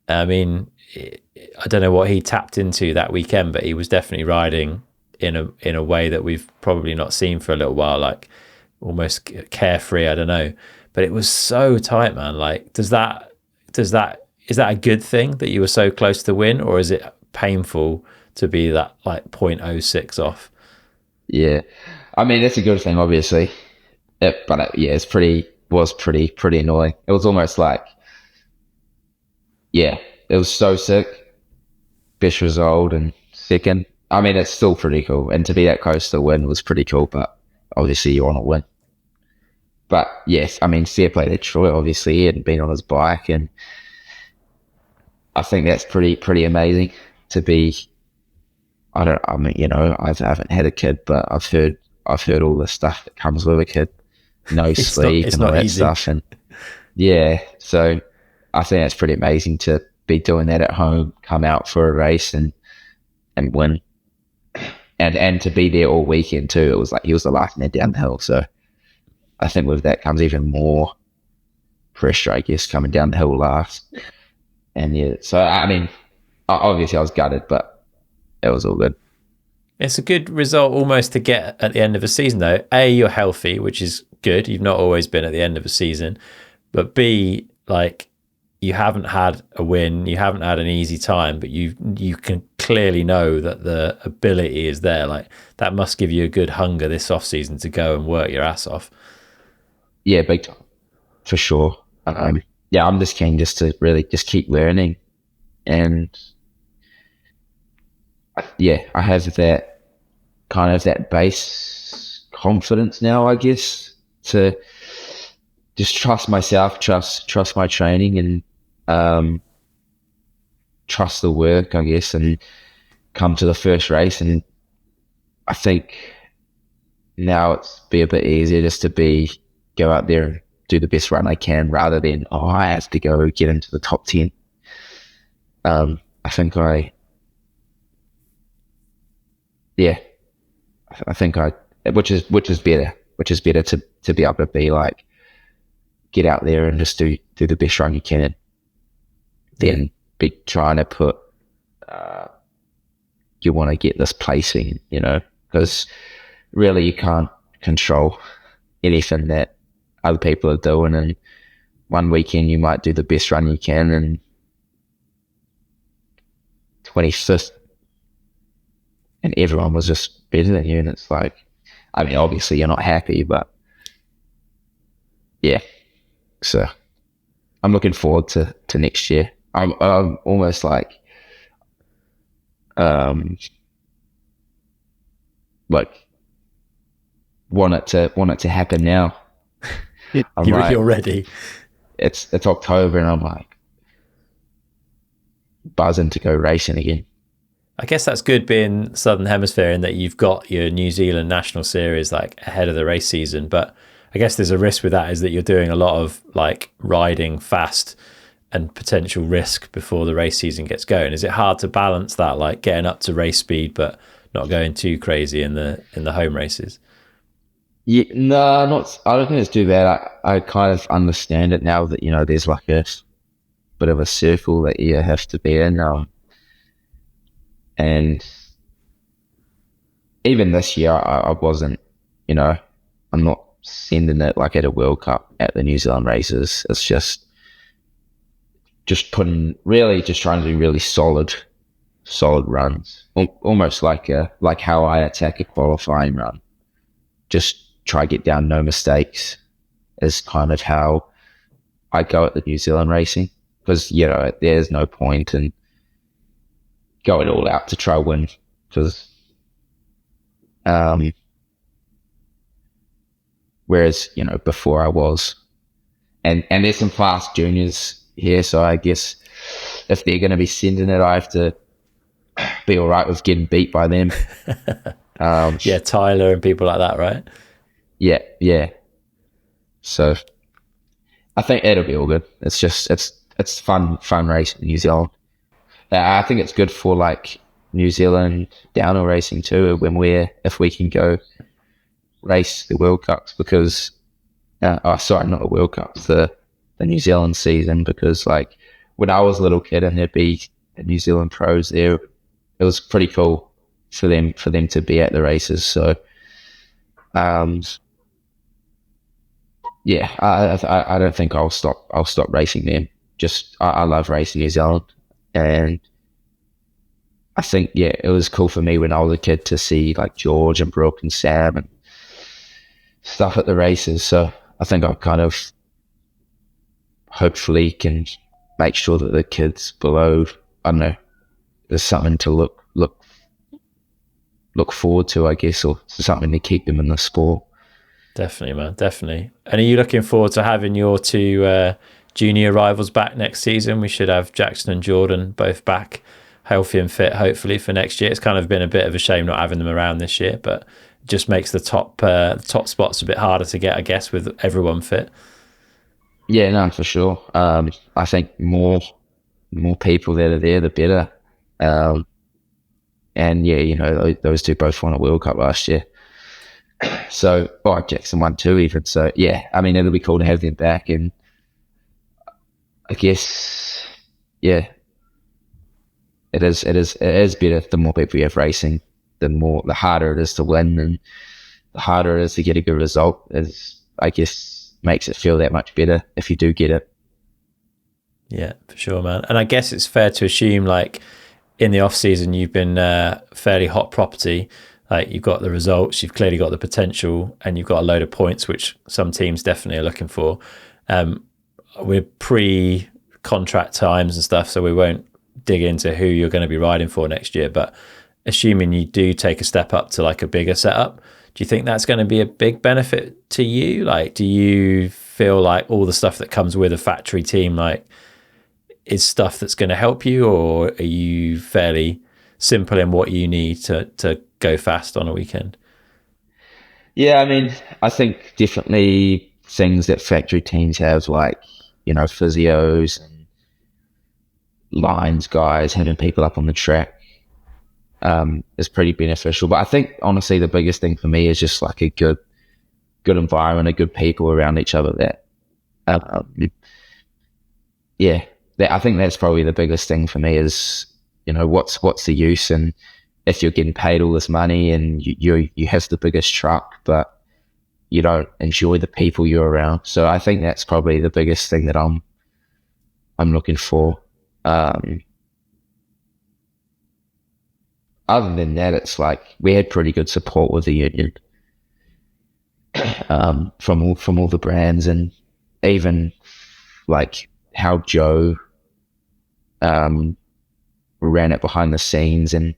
I mean, I don't know what he tapped into that weekend, but he was definitely riding in a way that we've probably not seen for a little while, like almost carefree. I don't know, but it was so tight, man. Like, is that a good thing that you were so close to win, or is it painful to be that like 0.06 off? Yeah, I mean, that's a good thing, obviously. But yeah, was pretty annoying. It was almost like, yeah, it was so sick. Best result and second. I mean, it's still pretty cool. And to be that close to win was pretty cool, but obviously you want to win. But yes, I mean, fair play to Troy. Obviously, he hadn't been on his bike, and I think that's pretty amazing to be. I mean, I haven't had a kid, but I've heard all the stuff that comes with a kid. No sleep and all that easy stuff, and yeah, so I think that's pretty amazing to be doing that at home, come out for a race and win, and to be there all weekend too. It was like he was the last man down the hill, so I think with that comes even more pressure, I guess, coming down the hill last. And yeah, so I mean, obviously I was gutted, but it was all good. It's a good result almost to get at the end of a season, though. A, you're healthy, which is good. You've not always been at the end of a season. But B, like, you haven't had a win, you haven't had an easy time, but you can clearly know that the ability is there. Like, that must give you a good hunger this off season to go and work your ass off. Yeah, big time, for sure. Yeah, I'm just keen just to really just keep learning, and yeah, I have that kind of that base confidence now, I guess, to just trust myself, trust my training, and trust the work, I guess, and come to the first race. And I think now it's be a bit easier just to go out there and do the best run I can, rather than, I have to go get into the top 10. I think which is better to be able to be like, get out there and just do the best run you can, than be trying to put, you want to get this placing, because really you can't control anything that other people are doing. And one weekend you might do the best run you can, and 25th, and everyone was just better than you. And it's like, I mean, obviously you're not happy, but yeah. So I'm looking forward to next year. I'm almost like, want it to happen now. You're ready. It's October, and I'm like buzzing to go racing again. I guess that's good being Southern Hemisphere, in that you've got your New Zealand National Series like ahead of the race season. But I guess there's a risk with that, is that you're doing a lot of like riding fast and potential risk before the race season gets going. Is it hard to balance that, like getting up to race speed but not going too crazy in the home races? Yeah, no, I don't think it's too bad. I kind of understand it now that, there's like a bit of a circle that you have to be in. And even this year, I wasn't, I'm not sending it like at a World Cup at the New Zealand races. It's just trying to do really solid runs, almost like how I attack a qualifying run. Just try get down no mistakes is kind of how I go at the New Zealand racing, because there's no point in going all out to try win, because whereas before I was, and there's some fast juniors here, so I guess if they're going to be sending it, I have to be all right with getting beat by them. Yeah, Tyler and people like that, right? Yeah. So I think it'll be all good. It's just it's fun race in New Zealand. I think it's good for like New Zealand downhill racing too, if we can go race the World Cups, because sorry, not the World Cups, the New Zealand season, because like when I was a little kid and there'd be the New Zealand pros there, it was pretty cool for them to be at the races. So yeah, I don't think I'll stop racing them. Just I love racing New Zealand, and I think it was cool for me when I was a kid to see like George and Brooke and Sam and stuff at the races. So I think I kind of hopefully can make sure that the kids below, I don't know, there's something to look forward to, I guess, or something to keep them in the sport. Definitely, man, definitely. And are you looking forward to having your two junior rivals back next season? We should have Jackson and Jordan both back, healthy and fit, hopefully, for next year. It's kind of been a bit of a shame not having them around this year, but it just makes the top spots a bit harder to get, I guess, with everyone fit. Yeah, no, for sure. I think more people that are there, the better. And yeah, those two both won a World Cup last year. So, Jackson won too, even. So yeah, I mean, it'll be cool to have them back, and I guess yeah, it is better. The more people you have racing, the harder it is to win, and the harder it is to get a good result. I guess makes it feel that much better if you do get it. Yeah, for sure, man. And I guess it's fair to assume, like, in the off season, you've been fairly hot property. Like, you've got the results, you've clearly got the potential, and you've got a load of points, which some teams definitely are looking for. We're pre-contract times and stuff, so we won't dig into who you're going to be riding for next year. But assuming you do take a step up to like a bigger setup, do you think that's going to be a big benefit to you? Like, do you feel like all the stuff that comes with a factory team, like, is stuff that's going to help you, or are you fairly simple in what you need to go fast on a weekend? Yeah, I mean, I think definitely things that factory teams have, like, physios and lines guys, having people up on the track, is pretty beneficial. But I think honestly the biggest thing for me is just like a good environment, a good people around each other that I think that's probably the biggest thing for me is, what's the use, and if you're getting paid all this money and you have the biggest truck, but you don't enjoy the people you're around. So I think that's probably the biggest thing that I'm looking for. Other than that, it's like we had pretty good support with the union, from all the brands, and even like how Joe ran it behind the scenes, and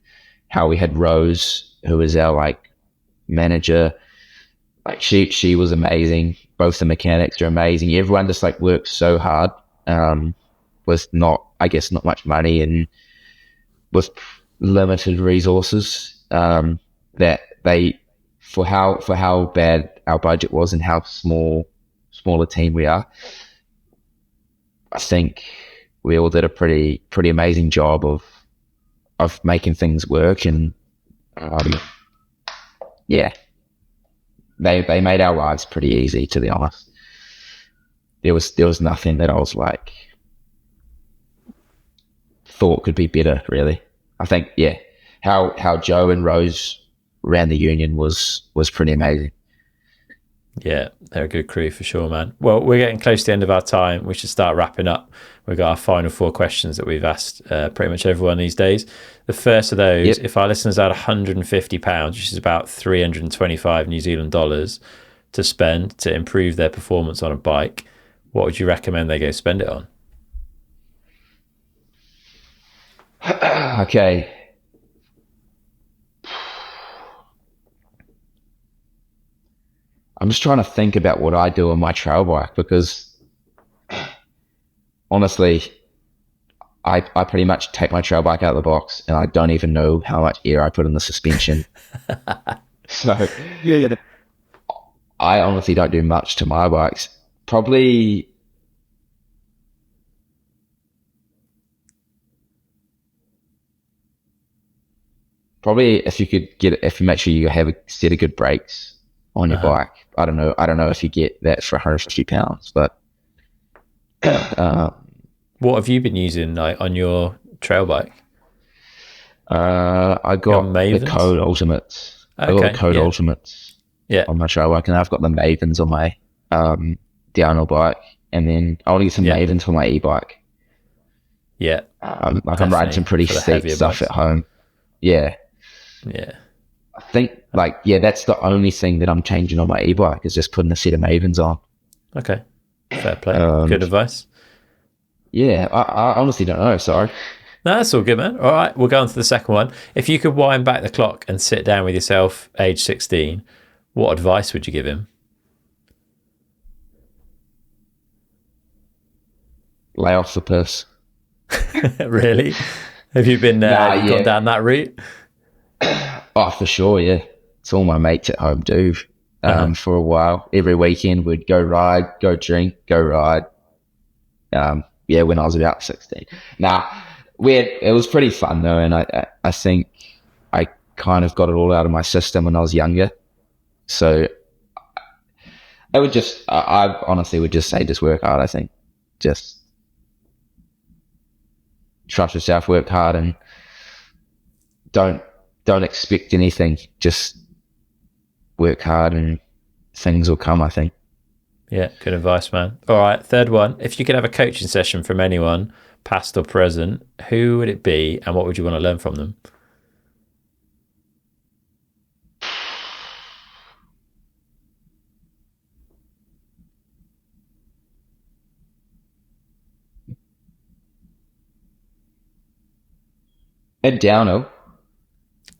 how we had Rose, who was our like manager. Like she was amazing. Both the mechanics are amazing. Everyone just like worked so hard, with not much money and with limited resources, that they, for how bad our budget was and how smaller team we are, I think we all did a pretty amazing job of making things work. And yeah, they made our lives pretty easy, to be honest. There was nothing that I was like thought could be better, really. I think how Joe and Rose ran the union was pretty amazing. Yeah, they're a good crew for sure, man. Well, we're getting close to the end of our time. We should start wrapping up. We've got our final 4 questions that we've asked pretty much everyone these days. The first of those, if our listeners had £150, which is about 325 New Zealand dollars, to spend to improve their performance on a bike, what would you recommend they go spend it on? Okay. I'm just trying to think about what I do on my trail bike, because honestly, I pretty much take my trail bike out of the box and I don't even know how much air I put in the suspension. So I honestly don't do much to my bikes. Probably if you make sure you have a set of good brakes on your bike. I don't know if you get that for £150, but what have you been using on your trail bike? I got the Code Ultimates. Okay, I got the Code Ultimates on my trail bike, and I've got the Mavens on my downhill bike, and then I want to get some Mavens for my e-bike. Yeah, I'm riding some pretty steep stuff bikes at home. Yeah. I think that's the only thing that I'm changing on my e-bike, is just putting a set of Mavens on. Okay, fair play. Good advice. Yeah, I honestly don't know. Sorry. No, that's all good, man. All right, we'll go on to the second one. If you could wind back the clock and sit down with yourself, age 16, what advice would you give him? Lay off the piss. Really? Have you been gone down that route? Oh, for sure, yeah. It's all my mates at home do. For a while, every weekend we'd go ride, go drink, go ride. When I was about 16. It was pretty fun though, and I think I kind of got it all out of my system when I was younger. So I honestly would just say, just work hard. I think just trust yourself, work hard, and don't expect anything. Just work hard and things will come, I think. Yeah, good advice, man. All right, third one. If you could have a coaching session from anyone, past or present, who would it be and what would you want to learn from them? In downhill?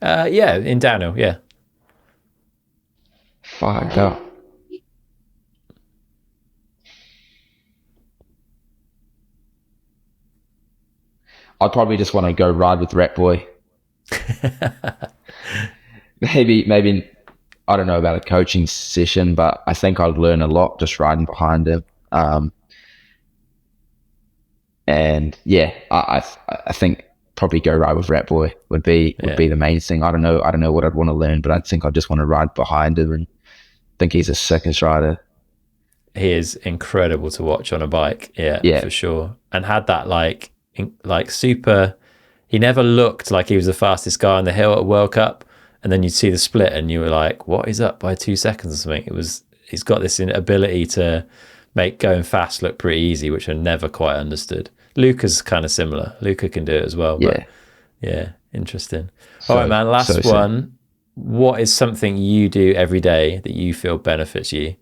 In downhill, yeah. Fuck up. I'd probably just want to go ride with Rat Boy. maybe I don't know about a coaching session, but I think I'd learn a lot just riding behind him. I think probably go ride with Rat Boy would be the main thing. I don't know what I'd want to learn, but I think I just want to ride behind him and think he's the sickest rider. He is incredible to watch on a bike. Yeah, for sure. And had that super. He never looked like he was the fastest guy on the hill at a World Cup, and then you'd see the split, and you were like, "What? He's up by 2 seconds or something." He's got this ability to make going fast look pretty easy, which I never quite understood. Luca's kind of similar. Luca can do it as well. But interesting. All right, man. Last one. What is something you do every day that you feel benefits you?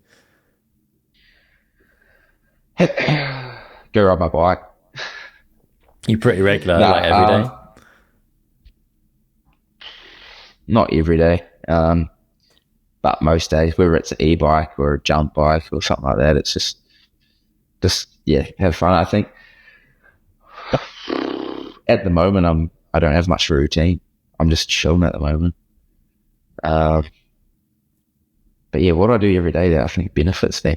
Go ride my bike. You pretty regular, every day? Not every day, but most days, whether it's an e-bike or a jump bike or something like that, it's just have fun. I think at the moment I don't have much routine. I'm just chilling at the moment. But what do I do every day that I think benefits them?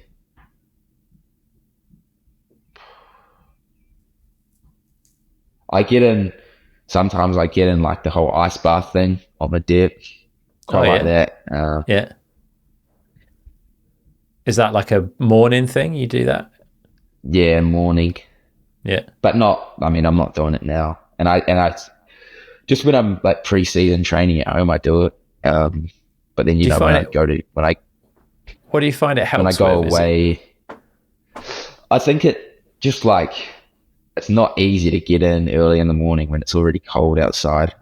Sometimes I get in like the whole ice bath thing on the deck. Quite like that. Is that like a morning thing? You do that? Yeah, morning. Yeah. But I'm not doing it now. And just when I'm like pre-season training at home, I do it. But then, Do you when find I go to, what do you find it when I helps go with? away, I think it just like, it's not easy to get in early in the morning when it's already cold outside.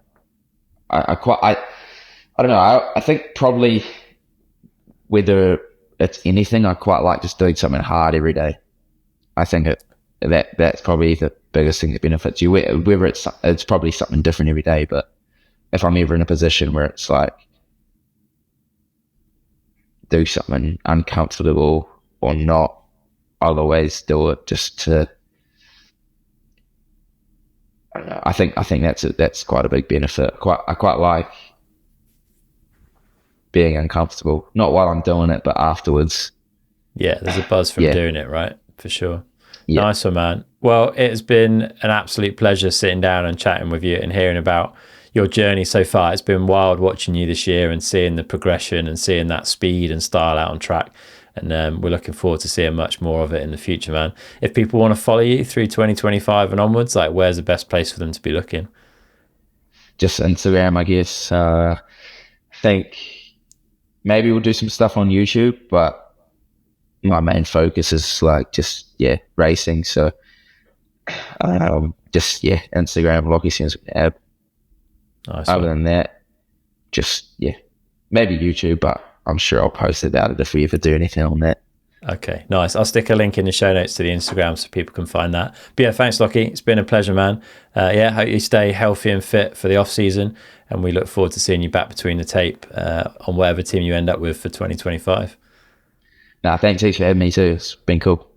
I don't know. I think probably whether it's anything, I quite like just doing something hard every day. I think that's probably the biggest thing that benefits you. Whether it's probably something different every day, but if I'm ever in a position where it's like do something uncomfortable or not, I'll always do it just to. I don't know. I think that's quite a big benefit. I quite like being uncomfortable, not while I'm doing it, but afterwards. Yeah, there's a buzz from Yeah, doing it, right? For sure. yeah. Nice one, man. Well, it has been an absolute pleasure sitting down and chatting with you and hearing about your journey so far. It's been wild watching you this year and seeing the progression and seeing that speed and style out on track. And we're looking forward to seeing much more of it in the future, man. If people want to follow you through 2025 and onwards, like where's the best place for them to be looking? Just Instagram, I guess. I think maybe we'll do some stuff on YouTube, but my main focus is like just racing. So just Instagram, Lachie Stevens-McNab. Nice Other one. than that, just maybe YouTube, but I'm sure I'll post about it if we ever do anything on that. Okay, nice. I'll stick a link in the show notes to the Instagram so people can find that. But yeah, thanks, Lachie. It's been a pleasure, man. Hope you stay healthy and fit for the off season, and we look forward to seeing you back between the tape on whatever team you end up with for 2025. Nah, thanks heaps for having me too. It's been cool.